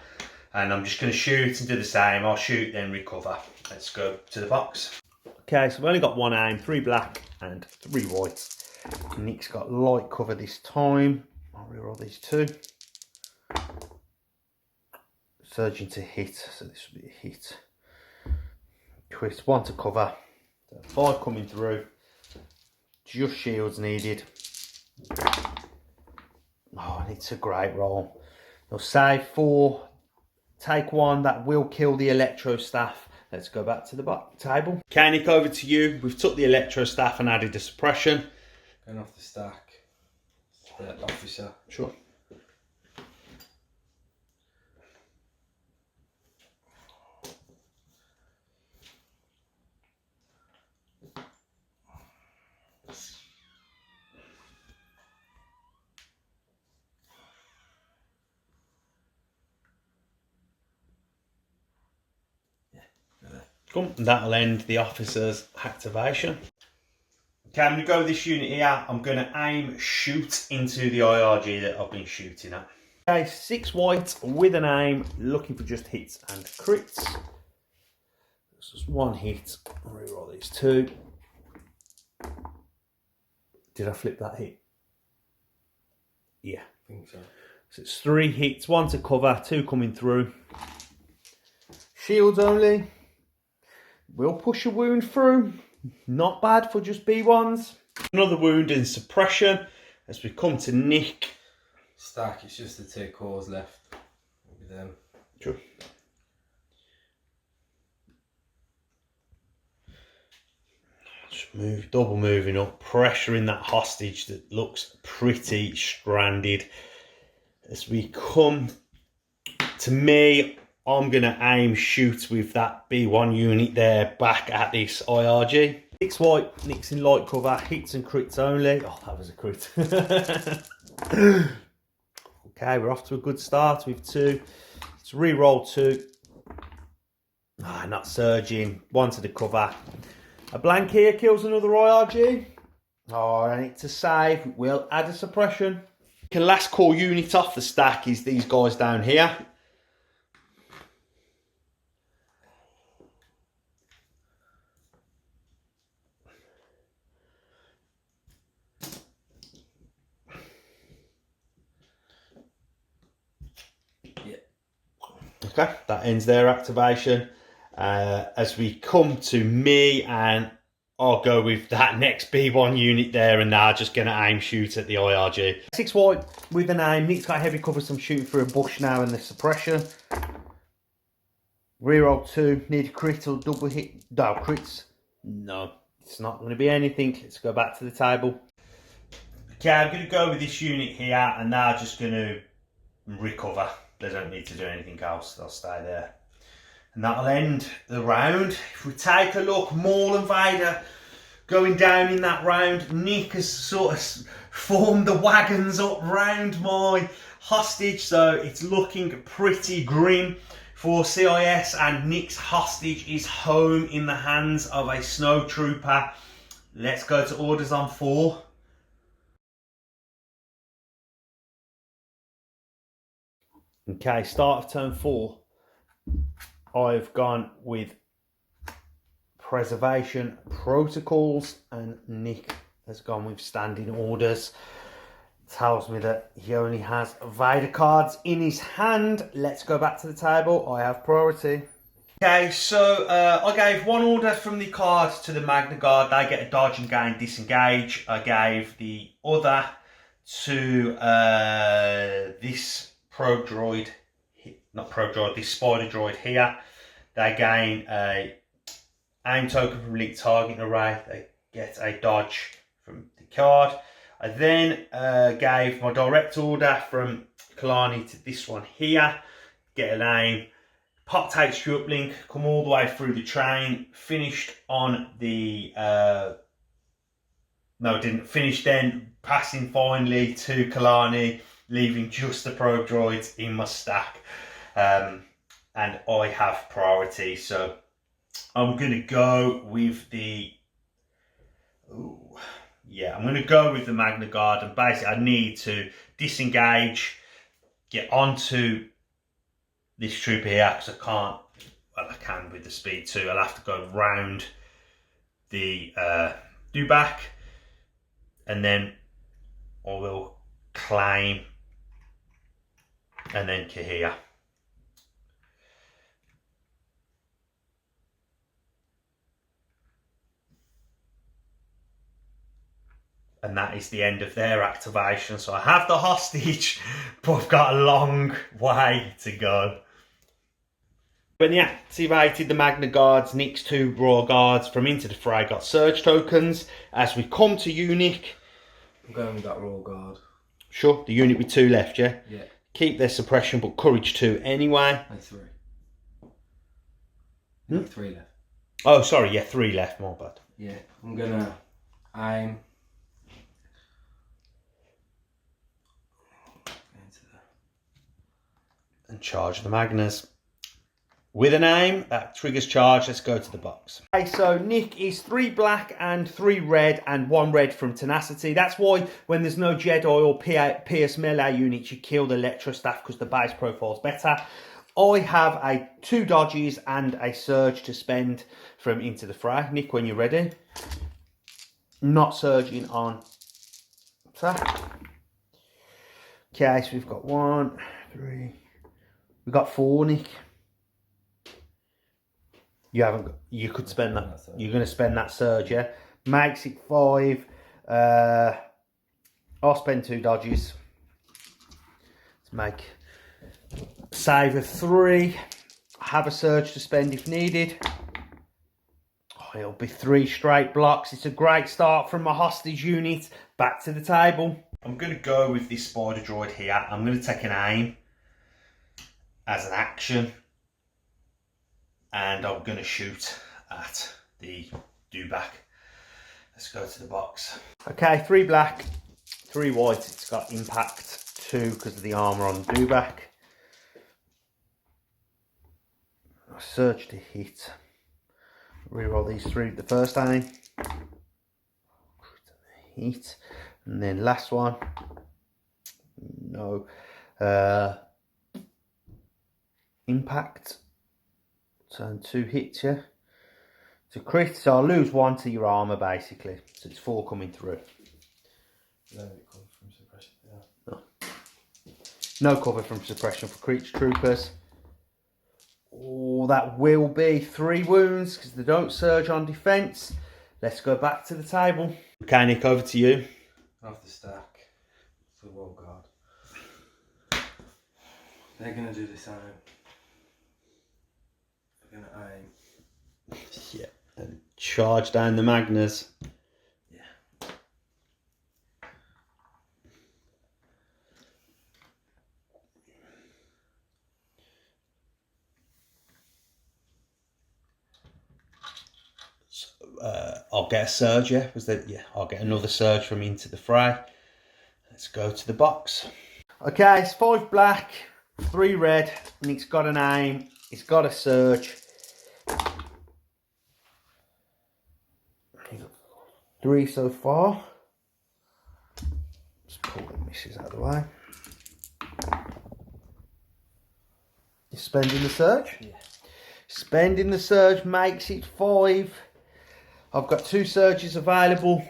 Speaker 1: And I'm just going to shoot and do the same. I'll shoot, then recover. Let's go to the box. Okay, so I've only got 1 aim, 3 black and 3 white. Nick's got light cover this time. I'll reroll these 2. Surging to hit, so this will be a hit. Twist, 1 to cover. So 5 coming through. Just shields needed. Oh, and it's a great roll. They'll save 4. Take 1, that will kill the Electro Staff. Let's go back to the table. Okay, Nick, over to you. We've took the Electro Staff and added a suppression.
Speaker 2: Going off the stack, the officer.
Speaker 1: Sure. Cool. That'll end the officer's activation. Okay, I'm going to go with this unit here. I'm going to aim shoot into the IRG that I've been shooting at. Okay, 6 white with an aim, looking for just hits and crits. This is 1 hit. I'll reroll these 2. Did I flip that hit? Yeah.
Speaker 2: I think so.
Speaker 1: So it's 3 hits, 1 to cover, 2 coming through. Shields only. We'll push a wound through. Not bad for just B1s. Another wound in suppression as we come to Nick.
Speaker 2: stack. It's just the 2 cores left with them.
Speaker 1: Sure. Just double moving up, pressuring that hostage that looks pretty stranded. As we come to me, I'm going to aim shoot with that B1 unit there back at this IRG. 6 white, Nick's in light cover, hits and crits only. Oh, that was a crit. Okay, we're off to a good start with 2. Let's re-roll 2. Ah, not surging. 1 to the cover. A blank here kills another IRG. Oh, I need to save. We'll add a suppression. The last core unit off the stack is these guys down here. Okay, that ends their activation. As we come to me, and I'll go with that next B1 unit there, and they're just going to aim shoot at the IRG. 6 white with an aim. Nick's got heavy cover, so I'm shooting through a bush now in the suppression. Reroll 2, need a crit or double hit. No, crits. No, it's not going to be anything. Let's go back to the table. Okay, I'm going to go with this unit here, and they're just going to recover. They don't need to do anything else, they'll stay there. And that'll end the round. If we take a look, Maul and Vader going down in that round. Nick has sort of formed the wagons up round my hostage, so it's looking pretty grim for CIS, and Nick's hostage is home in the hands of a snow trooper. Let's go to orders on 4. Okay, start of turn 4. I've gone with preservation protocols, and Nick has gone with standing orders. Tells me that he only has Vader cards in his hand. Let's go back to the table. I have priority. Okay, so I gave 1 order from the card to the Magna Guard. They get a dodge and gain disengage. I gave the other to this Pro Droid, not Pro Droid, this Spider Droid here. They gain a aim token from linked target array. They get a dodge from the card. I then gave my direct order from Kalani to this one here. Get an aim. Pop takes you uplink, come all the way through the train. Finished on the... no, it didn't. Finished then, passing finally to Kalani, leaving just the Pro Droids in my stack. And I have priority, so I'm going to go with the... Ooh. Yeah, I'm going to go with the Magna Guard, and basically I need to disengage, get onto this trooper here, because I can't, well I can with the speed 2, I'll have to go round the Dewback, and then I will claim, and then Kahir. And that is the end of their activation. So I have the hostage, but I've got a long way to go. When they activated the Magna Guards, Nick's 2 Royal Guards from Into the Fray got surge tokens. As we come to Unique...
Speaker 2: I'm going with that Royal Guard.
Speaker 1: Sure, the unit with 2 left, yeah?
Speaker 2: Yeah.
Speaker 1: Keep their suppression, but courage 2 anyway.
Speaker 2: No, 3. No, 3 left.
Speaker 1: Oh, sorry, yeah, 3 left, my bad.
Speaker 2: Yeah, I'm going to aim...
Speaker 1: and charge the Magnas. With an aim, that triggers charge. Let's go to the box. Okay, so Nick is 3 black and 3 red and 1 red from Tenacity. That's why when there's no Jedi or Pierce melee units, you kill the Electro Staff, because the base profile's better. I have a 2 dodges and a surge to spend from Into the Fray. Nick, when you're ready. Not surging on attack. Okay, so we've got 1, 3... We've got 4, Nick. You haven't got, you could spend that. You're going to spend that surge, yeah? Makes it 5. I'll spend 2 dodges. Let's save a 3. Have a surge to spend if needed. Oh, it'll be 3 straight blocks. It's a great start from my hostage unit. Back to the table. I'm going to go with this spider droid here. I'm going to take an aim as an action. And I'm going to shoot at the Dewback. Let's go to the box. Okay, 3 black, 3 white. It's got impact 2 because of the armour on the Dewback. Surge to hit. Reroll these 3 the first aim. Hit. And then last one. No. Impact. Turn 2 hits, yeah. To crit, so I'll lose 1 to your armour basically. So it's 4 coming through.
Speaker 2: No, it comes from suppression. Yeah.
Speaker 1: No cover from suppression for creature troopers. Oh, that will be 3 wounds because they don't surge on defence. Let's go back to the table. Okay, Nick, over to you.
Speaker 2: Off the stack for the wall guard. They're going to do this aim. They're going to aim.
Speaker 1: Yeah, and charge down the Magnas.
Speaker 2: Yeah.
Speaker 1: I'll get a surge, yeah? I'll get another surge from into the fray. Let's go to the box. Okay, it's 5 black, 3 red, and it's got an aim, it's got a surge. 3 so far. Just pull the misses out of the way. You're spending the surge?
Speaker 2: Yeah.
Speaker 1: Spending the surge makes it 5. I've got 2 surges available.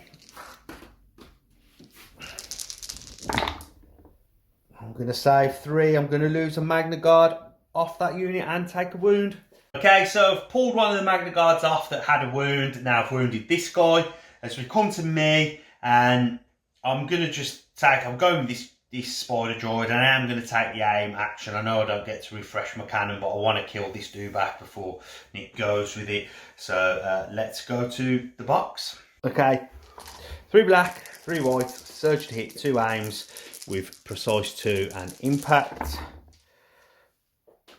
Speaker 1: I'm going to save 3. I'm going to lose a Magna Guard off that unit and take a wound. Okay, so I've pulled one of the Magna Guards off that had a wound. Now I've wounded this guy. As we come to me, and I'm going to just take, I'm going with this spider droid, and I am going to take the aim action. I know I don't get to refresh my cannon, but I want to kill this Dewback before Nick goes with it. So let's go to the box. Okay, 3 black, 3 white, surge to hit, 2 aims with precise 2 and impact.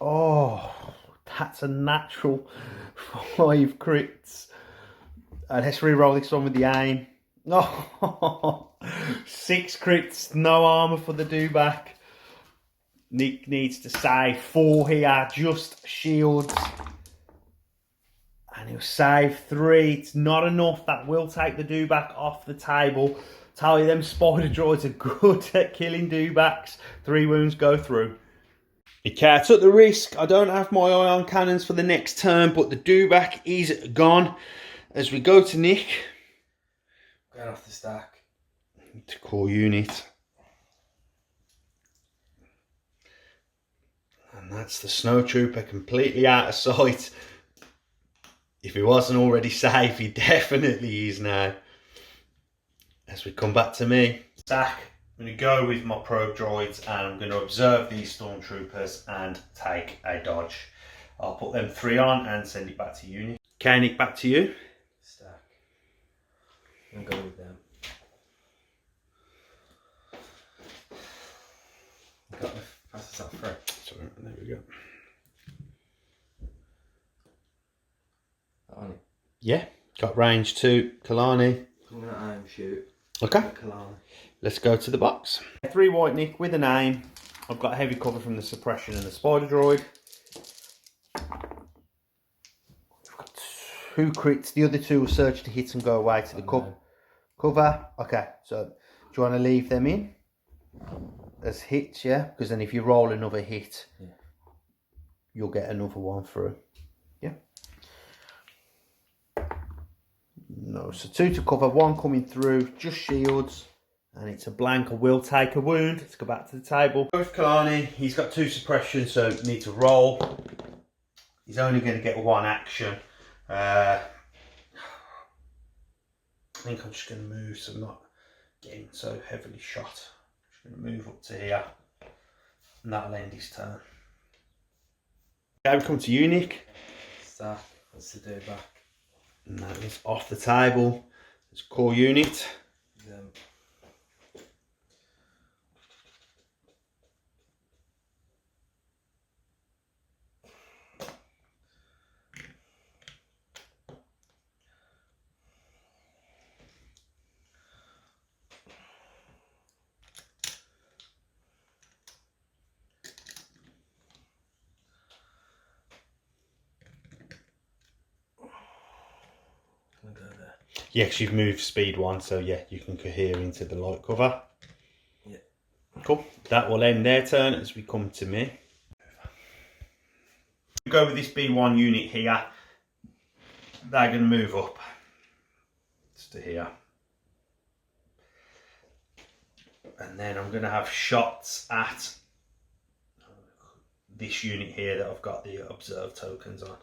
Speaker 1: Oh, that's a natural 5 crits. Let's re-roll this one with the aim. Oh, 6 crits, no armour for the Dewback. Nick needs to save 4 here, just shields. And he'll save 3. It's not enough. That will take the Dewback off the table. Tell you, them spider droids are good at killing Dewbacks. 3 wounds go through. Okay, I took the risk. I don't have my ion cannons for the next turn, but the Dewback is gone. As we go to Nick.
Speaker 2: Going off the stack.
Speaker 1: To core unit. And that's the snowtrooper completely out of sight. If he wasn't already safe, he definitely is now. As we come back to me. Stack. I'm going to go with my probe droids and I'm going to observe these stormtroopers and take a dodge. I'll put them 3 on and send it back to unit. Okay, Nick, back to you.
Speaker 2: Stack. I'm going to go with them. Got the fastest out front.
Speaker 1: Sorry, there we go.
Speaker 2: On it.
Speaker 1: Yeah, got range to Kalani.
Speaker 2: I'm going to aim shoot.
Speaker 1: Okay.
Speaker 2: Kalani.
Speaker 1: Let's go to the box. 3 white Nick with an aim. I've got heavy cover from the suppression and the spider droid. We've got 2 crits. The other 2 will surge to hit and go away to the cover. Okay, so do you want to leave them in as hits, yeah? Because then if you roll another hit, you'll get another one through. Yeah. No, so 2 to cover, 1 coming through, just shields. And it's a blank. I will take a wound. Let's go back to the table. With Kalani, he's got 2 suppression, so need to roll. He's only going to get 1 action. I think I'm just going to move so I'm not getting so heavily shot. I'm just going to move up to here. And that'll end his turn. Okay, we come to you, Nick.
Speaker 2: Stack. What's the Dewback?
Speaker 1: And that is off the table. It's core unit.
Speaker 2: Them. Go there.
Speaker 1: Yes, you've moved speed 1, so yeah, you can cohere into the light cover.
Speaker 2: Yeah.
Speaker 1: Cool. That will end their turn as we come to me. We go with this B1 unit here. They're going to move up just to here. And then I'm going to have shots at this unit here that I've got the observe tokens on.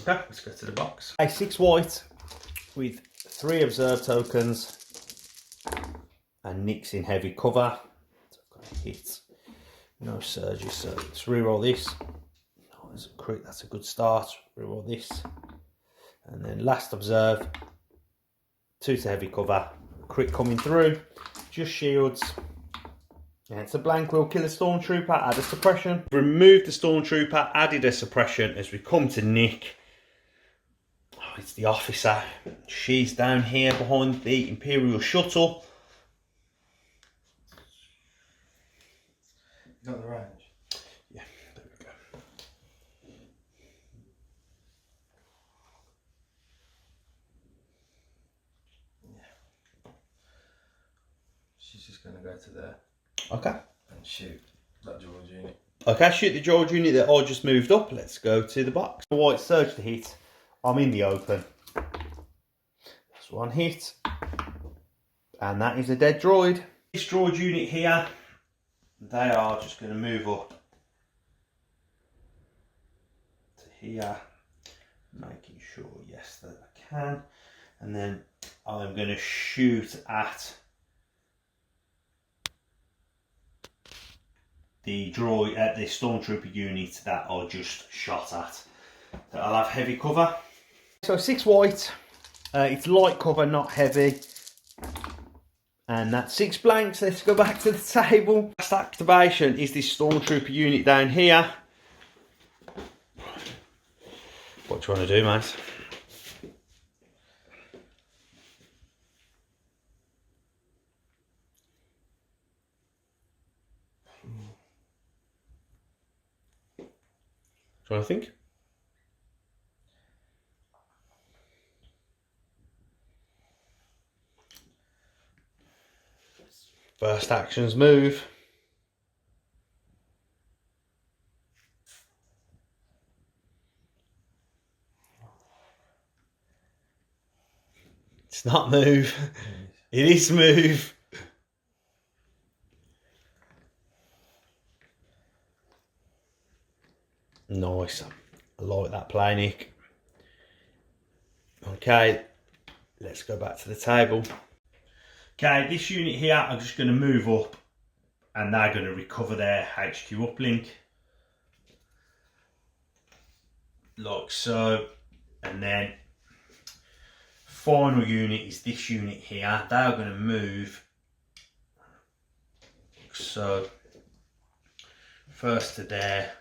Speaker 1: Okay, let's go to the box. A 6 white with 3 observe tokens and Nick's in heavy cover. So I've got a hit, no surges, so let's reroll this. Oh, there's a crit, that's a good start. Reroll this. And then last observe, 2 to heavy cover, crit coming through, just shields. Yeah, it's a blank. We'll kill a stormtrooper, add a suppression. Remove the stormtrooper, added a suppression as we come to Nick. Oh, it's the officer. She's down here behind the Imperial shuttle.
Speaker 2: You got the range?
Speaker 1: Yeah, there we go.
Speaker 2: Yeah. She's just going to go to there.
Speaker 1: Okay.
Speaker 2: And shoot that George unit.
Speaker 1: Okay, shoot the George unit that I just moved up. Let's go to the box. White surge to hit. I'm in the open. That's 1 hit. And that is a dead droid. This droid unit here, they are just going to move up to here. Making sure, yes, that I can. And then I'm going to shoot at the droid, at the stormtrooper unit that I just shot at. So I'll have heavy cover. So 6 white, it's light cover, not heavy. And that's 6 blanks. Let's go back to the table. Last activation is this stormtrooper unit down here. What do you want to do, mate? Do you want to think? First actions move. It's not move. It is move. Nice. I like that play, Nick. Okay, let's go back to the table. Okay, this unit here, I'm just going to move up and they're going to recover their HQ uplink. Like so. And then final unit is this unit here. They're going to move. So first to there.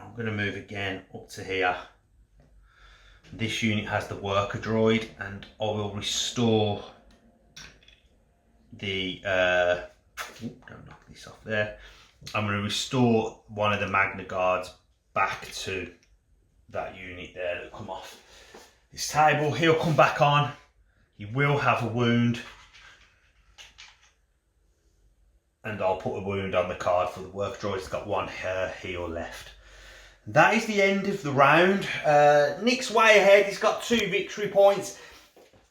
Speaker 1: I'm going to move again up to here. This unit has the worker droid and I will restore the don't knock this off there. I'm going to restore one of the Magna guards back to that unit there that come off this table. He'll come back on. He will have a wound. And I'll put a wound on the card for the worker droid. It's got 1 heal left. That is the end of the round. Nick's way ahead. He's got 2 victory points.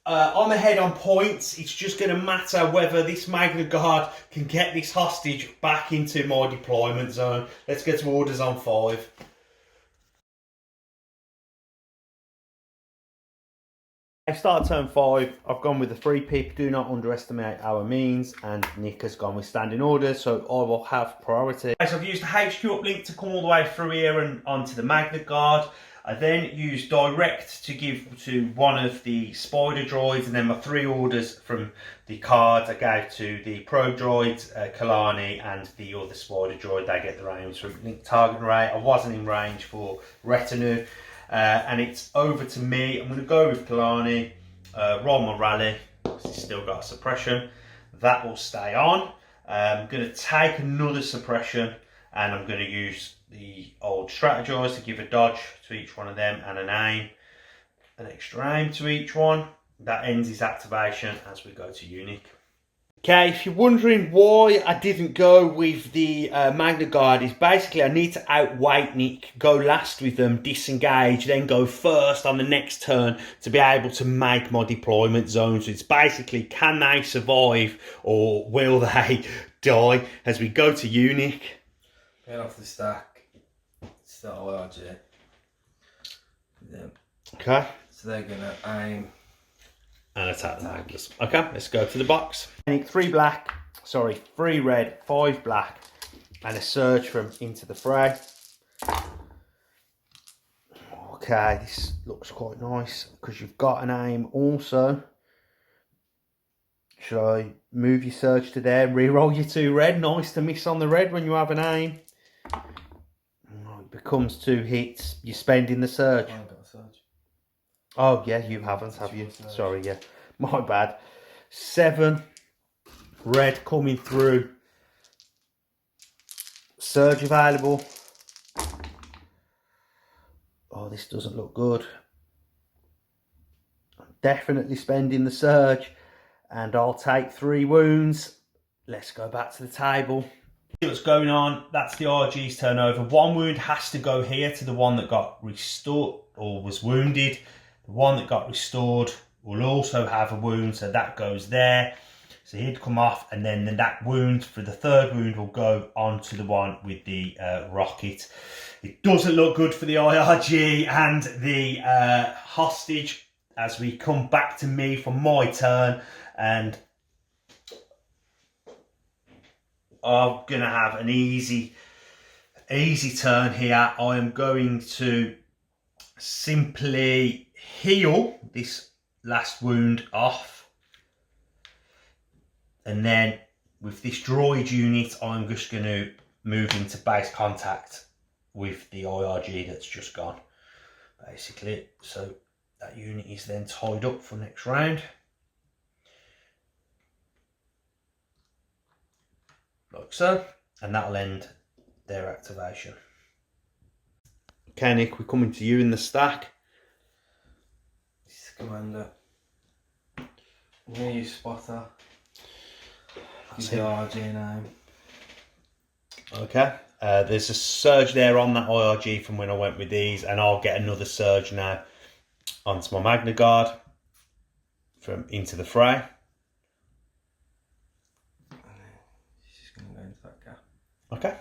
Speaker 1: I'm ahead on points. It's just going to matter whether this Magna Guard can get this hostage back into my deployment zone. Let's get to orders on 5. I start turn 5, I've gone with the 3 pip, do not underestimate our means, and Nick has gone with standing orders, so I will have priority. So I've used the HQ uplink to come all the way through here and onto the Magna Guard. I then used direct to give to one of the Spider Droids, and then my 3 orders from the cards I gave to the Probe Droids, Kalani, and the other Spider Droid. They get their aims from link target rate. I wasn't in range for retinue. And it's over to me. I'm going to go with Kalani, roll my rally, it's still got a suppression. That will stay on. I'm going to take another suppression, and I'm going to use the old strategize to give a dodge to each one of them and an aim, an extra aim to each one. That ends his activation as we go to unique. Okay, if you're wondering why I didn't go with the Magna Guard, is basically I need to outweight Nick, go last with them, disengage, then go first on the next turn to be able to make my deployment zone. So it's basically, can they survive or will they die as we go to unique?
Speaker 2: Get off the stack, start IRG. Yeah.
Speaker 1: Okay.
Speaker 2: So they're gonna aim
Speaker 1: and attack the Magnus. Okay, let's go to the box. 3 black, sorry, 3 red, 5 black, and a surge from Into the Fray. Okay, this looks quite nice because you've got an aim also. Should I move your surge to there, reroll your 2 red? Nice to miss on the red when you have an aim. Oh, it becomes 2 hits, you're spending the surge.
Speaker 2: I got a surge.
Speaker 1: Oh yeah, you haven't, have you? Sorry, yeah, my bad. 7 red coming through. Surge available. Oh, this doesn't look good. I'm definitely spending the surge, and I'll take 3 wounds. Let's go back to the table. See what's going on. That's the RG's turnover. 1 wound has to go here to the one that got restored or was wounded. The one that got restored will also have a wound, so that goes there. So he'd come off, and then that wound for the 3rd wound will go on to the one with the rocket. It doesn't look good for the IRG and the hostage as we come back to me for my turn, and I'm going to have an easy turn here. I am going to simply heal this last wound off, and then with this droid unit I'm just going to move into base contact with the IRG that's just gone, basically. So that unit is then tied up for next round, like so, and that'll end their activation. Okay, Nick, we're coming to you in the stack.
Speaker 2: Commander. I'm going to use Spotter. Use the IRG name.
Speaker 1: Okay. There's a surge there on that IRG from when I went with these, and I'll get another surge now onto my Magna Guard from Into the Fray.
Speaker 2: She's just going to go into that gap.
Speaker 1: Okay.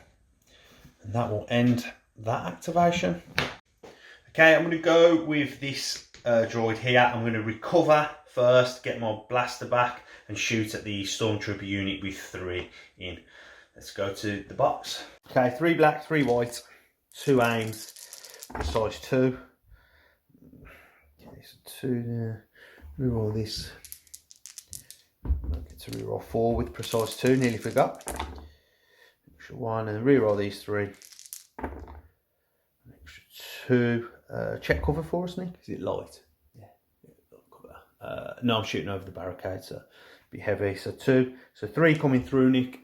Speaker 1: And that will end that activation. Okay, I'm going to go with this droid here. I'm going to recover first, get my blaster back, and shoot at the Stormtrooper unit with 3 in. Let's go to the box. Okay, 3 black, 3 white, 2 aims, size 2. Okay, so 2 there. Reroll this. Don't get to reroll 4 with precise 2, nearly forgot. Extra 1, and reroll these 3. Extra 2. Check cover for us, Nick. Is it light? Yeah, cover. No, I'm shooting over the barricade, so be heavy. So 2, so 3 coming through, Nick.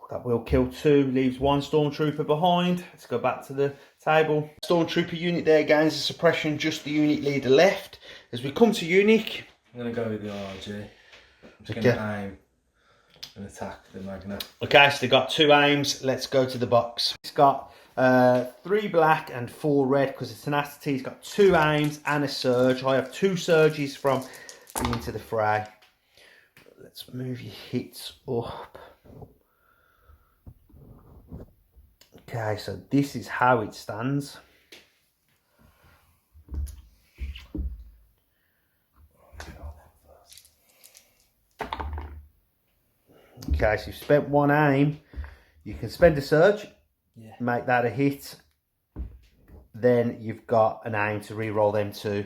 Speaker 1: That will kill 2, leaves 1 Stormtrooper behind. Let's go back to the table. Stormtrooper unit there gains a suppression, just the unit leader left. As we come to unique,
Speaker 2: I'm going to go with the RG. I'm just going to aim and attack the Magna.
Speaker 1: Okay, so they got 2 aims. Let's go to the box. It's got 3 black and 4 red because it's tenacity. It's got 2 aims and a surge. I have 2 surges from Into the Fray. Let's move your hits up. Okay, so this is how it stands. Okay, so you've spent one aim. You can spend a surge, make that a hit. Then you've got an aim to re-roll them 2.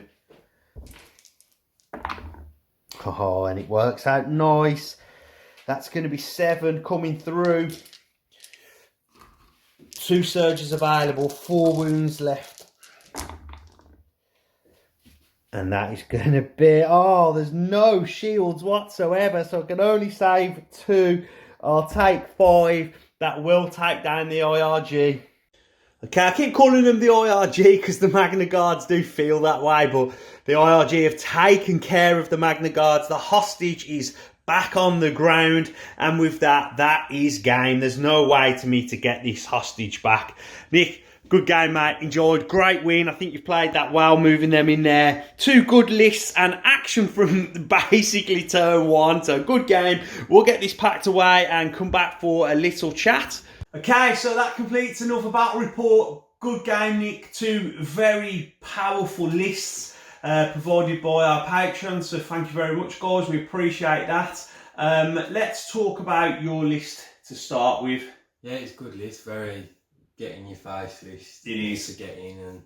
Speaker 1: Oh, and it works out nice. That's going to be 7 coming through. 2 surges available, 4 wounds left. And that is going to be... Oh, there's no shields whatsoever, so I can only save 2. I'll take 5. That will take down the IRG. Okay, I keep calling them the IRG because the Magna Guards do feel that way, but the IRG have taken care of the Magna Guards. The hostage is back on the ground, and with that, that is game. There's no way to me to get this hostage back. Nick, good game, mate. Enjoyed. Great win. I think you've played that well, moving them in there. 2 good lists and action from basically turn 1. So good game. We'll get this packed away and come back for a little chat. Okay, so that completes another battle report. Good game, Nick. 2 very powerful lists provided by our patrons. So thank you very much, guys. We appreciate that. Let's talk about your list to start with.
Speaker 2: Yeah, it's a good list. Very get in your face list.
Speaker 1: It is.
Speaker 2: To get in and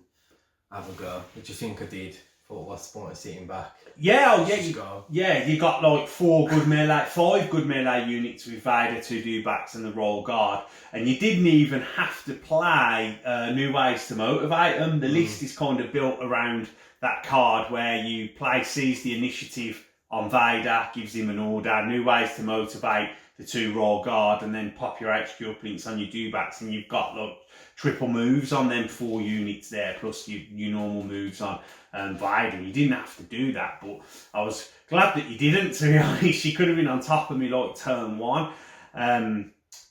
Speaker 2: have a go, which I think I did. Thought, what's the point of sitting back?
Speaker 1: Yeah, you got like 5 good melee units with Vader, 2 Dewbacks and the Royal Guard, and you didn't even have to play new ways to motivate them. The list is kind of built around that card where you seize the initiative on Vader, gives him an order, new ways to motivate the 2 Royal Guard, and then pop your HQ uplinks on your Dewbacks, and you've got like triple moves on them 4 units there, plus your normal moves on Vader. You didn't have to do that, but I was glad that you didn't, to be honest. You could have been on top of me like turn 1.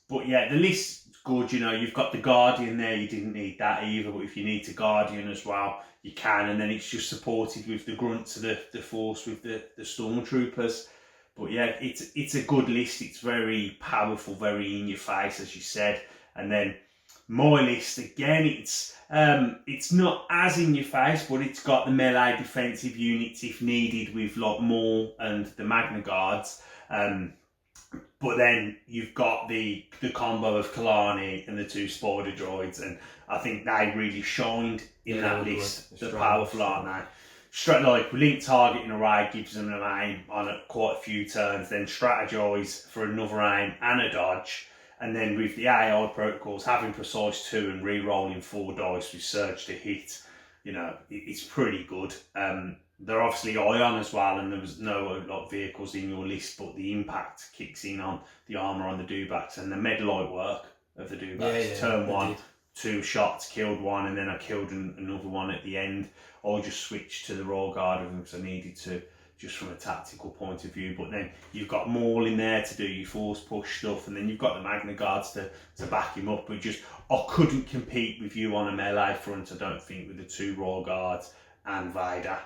Speaker 1: But yeah, the list's good. You know, you've got the Guardian there. You didn't need that either, but if you need to Guardian as well, you can. And then it's just supported with the grunts of the Force with the Stormtroopers. But yeah, it's a good list. It's very powerful, very in your face, as you said. And then my list again, it's not as in your face, but it's got the melee defensive units if needed with like Maul and the Magna Guards. But then you've got the combo of Kalani and the 2 Spider Droids, and I think they really shined in that list. They're powerful, aren't they? Straight like link target in array gives them an aim on quite a few turns, then strategise for another aim and a dodge. And then with the AI protocols, having precise 2 and re-rolling 4 dice with surge to hit, you know, it's pretty good. They're obviously ion as well, and there was no like vehicles in your list, but the impact kicks in on the armour on the Dewbacks and the medalite work of the Dewbacks.
Speaker 2: Yeah,
Speaker 1: Turn 1, 2 shots, killed 1, and then I killed another one at the end. I just switched to the Royal Guard of them because I needed to, just from a tactical point of view. But then you've got Maul in there to do your force push stuff, and then you've got the Magna Guards to back him up. But I couldn't compete with you on a melee front, I don't think, with the 2 Royal Guards and Vader.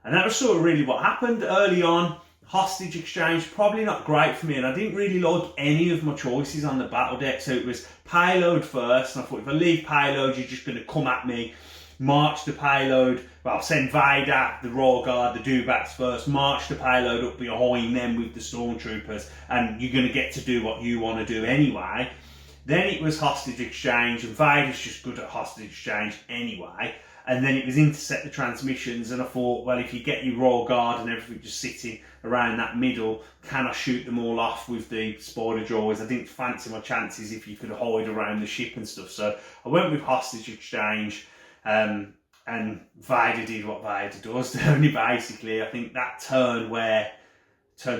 Speaker 1: And that was sort of really what happened early on. Hostage exchange, probably not great for me, and I didn't really like any of my choices on the battle deck. So it was payload first, and I thought if I leave payload, you're just going to come at me, march the payload, well, send Vader, the Royal Guard, the Dewbacks first, march the payload up behind them with the Stormtroopers, and you're going to get to do what you want to do anyway. Then it was hostage exchange, and Vader's just good at hostage exchange anyway. And then it was intercept the transmissions, and I thought, well, if you get your Royal Guard and everything just sitting around that middle, can I shoot them all off with the Spider Droids? I didn't fancy my chances if you could hide around the ship and stuff. So I went with hostage exchange, and Vader did what Vader does. Only basically, I think that turn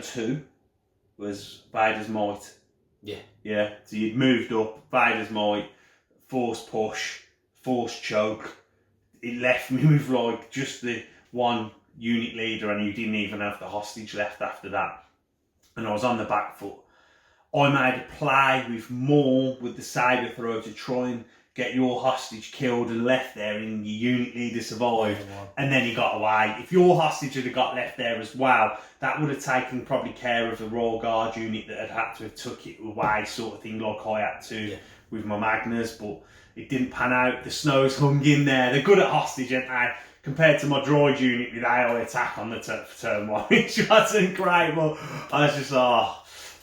Speaker 1: 2 was Vader's might. Yeah, so you'd moved up, Vader's might, force push, force choke. It left me with like just the 1 unit leader, and you didn't even have the hostage left after that. And I was on the back foot. I made a play with Maul with the saber throw to try and get your hostage killed and left there, and your unit leader survived, and then he got away. If your hostage had got left there as well, that would have taken probably care of the Royal Guard unit that had to have took it away, sort of thing, like I had to with my Magnas, but it didn't pan out. The Snows hung in there. They're good at hostage, aren't they? Compared to my droid unit with AI attack on the turn 1, which wasn't great, but I was just,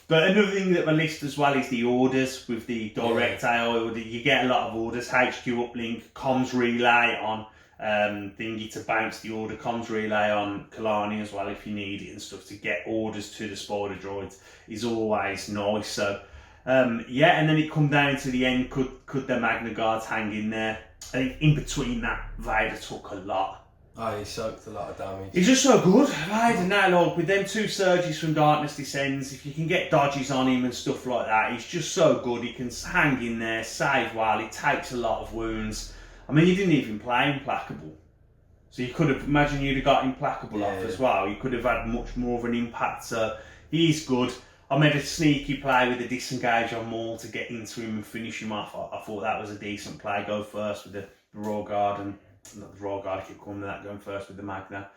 Speaker 1: But another thing that I list as well is the orders with the direct AI order. You get a lot of orders, HQ uplink, comms relay on thingy to bounce the order, comms relay on Kalani as well if you need it and stuff to get orders to the Spider Droids is always nice. So yeah, and then it come down to the end, could the Magna Guards hang in there? I think in between that, Vader took a lot.
Speaker 2: Oh, he soaked a lot of damage.
Speaker 1: He's just so good, Vader. Now, like, with them 2 surges from Darkness Descends, if you can get dodges on him and stuff like that, he's just so good. He can hang in there, save well, he takes a lot of wounds. I mean, he didn't even play Implacable. So you could have, imagine you'd have got Implacable off as well. You could have had much more of an impact. So he's good. I made a sneaky play with a disengage on Maul to get into him and finish him off. I thought that was a decent play. Go first with the Royal Guard and not the Royal Guard, I keep calling that, going first with the Magna.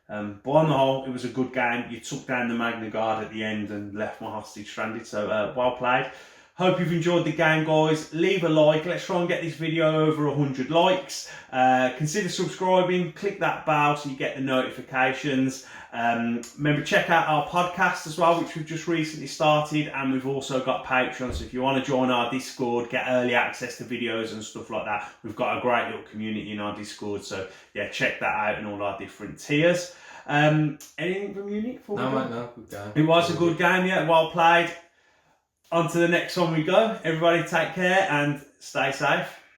Speaker 1: But on the whole, it was a good game. You took down the Magna Guard at the end and left my hostage stranded. So well played. Hope you've enjoyed the game, guys. Leave a like. Let's try and get this video over 100 likes. Consider subscribing. Click that bell so you get the notifications. Remember, check out our podcast as well, which we've just recently started. And we've also got Patreon. So if you want to join our Discord, get early access to videos and stuff like that, we've got a great little community in our Discord. So yeah, check that out and all our different tiers. Anything from you, Nick?
Speaker 2: No, mate, no. Good game.
Speaker 1: It was a good game, yeah. Well played. On to the next one we go. Everybody take care and stay safe.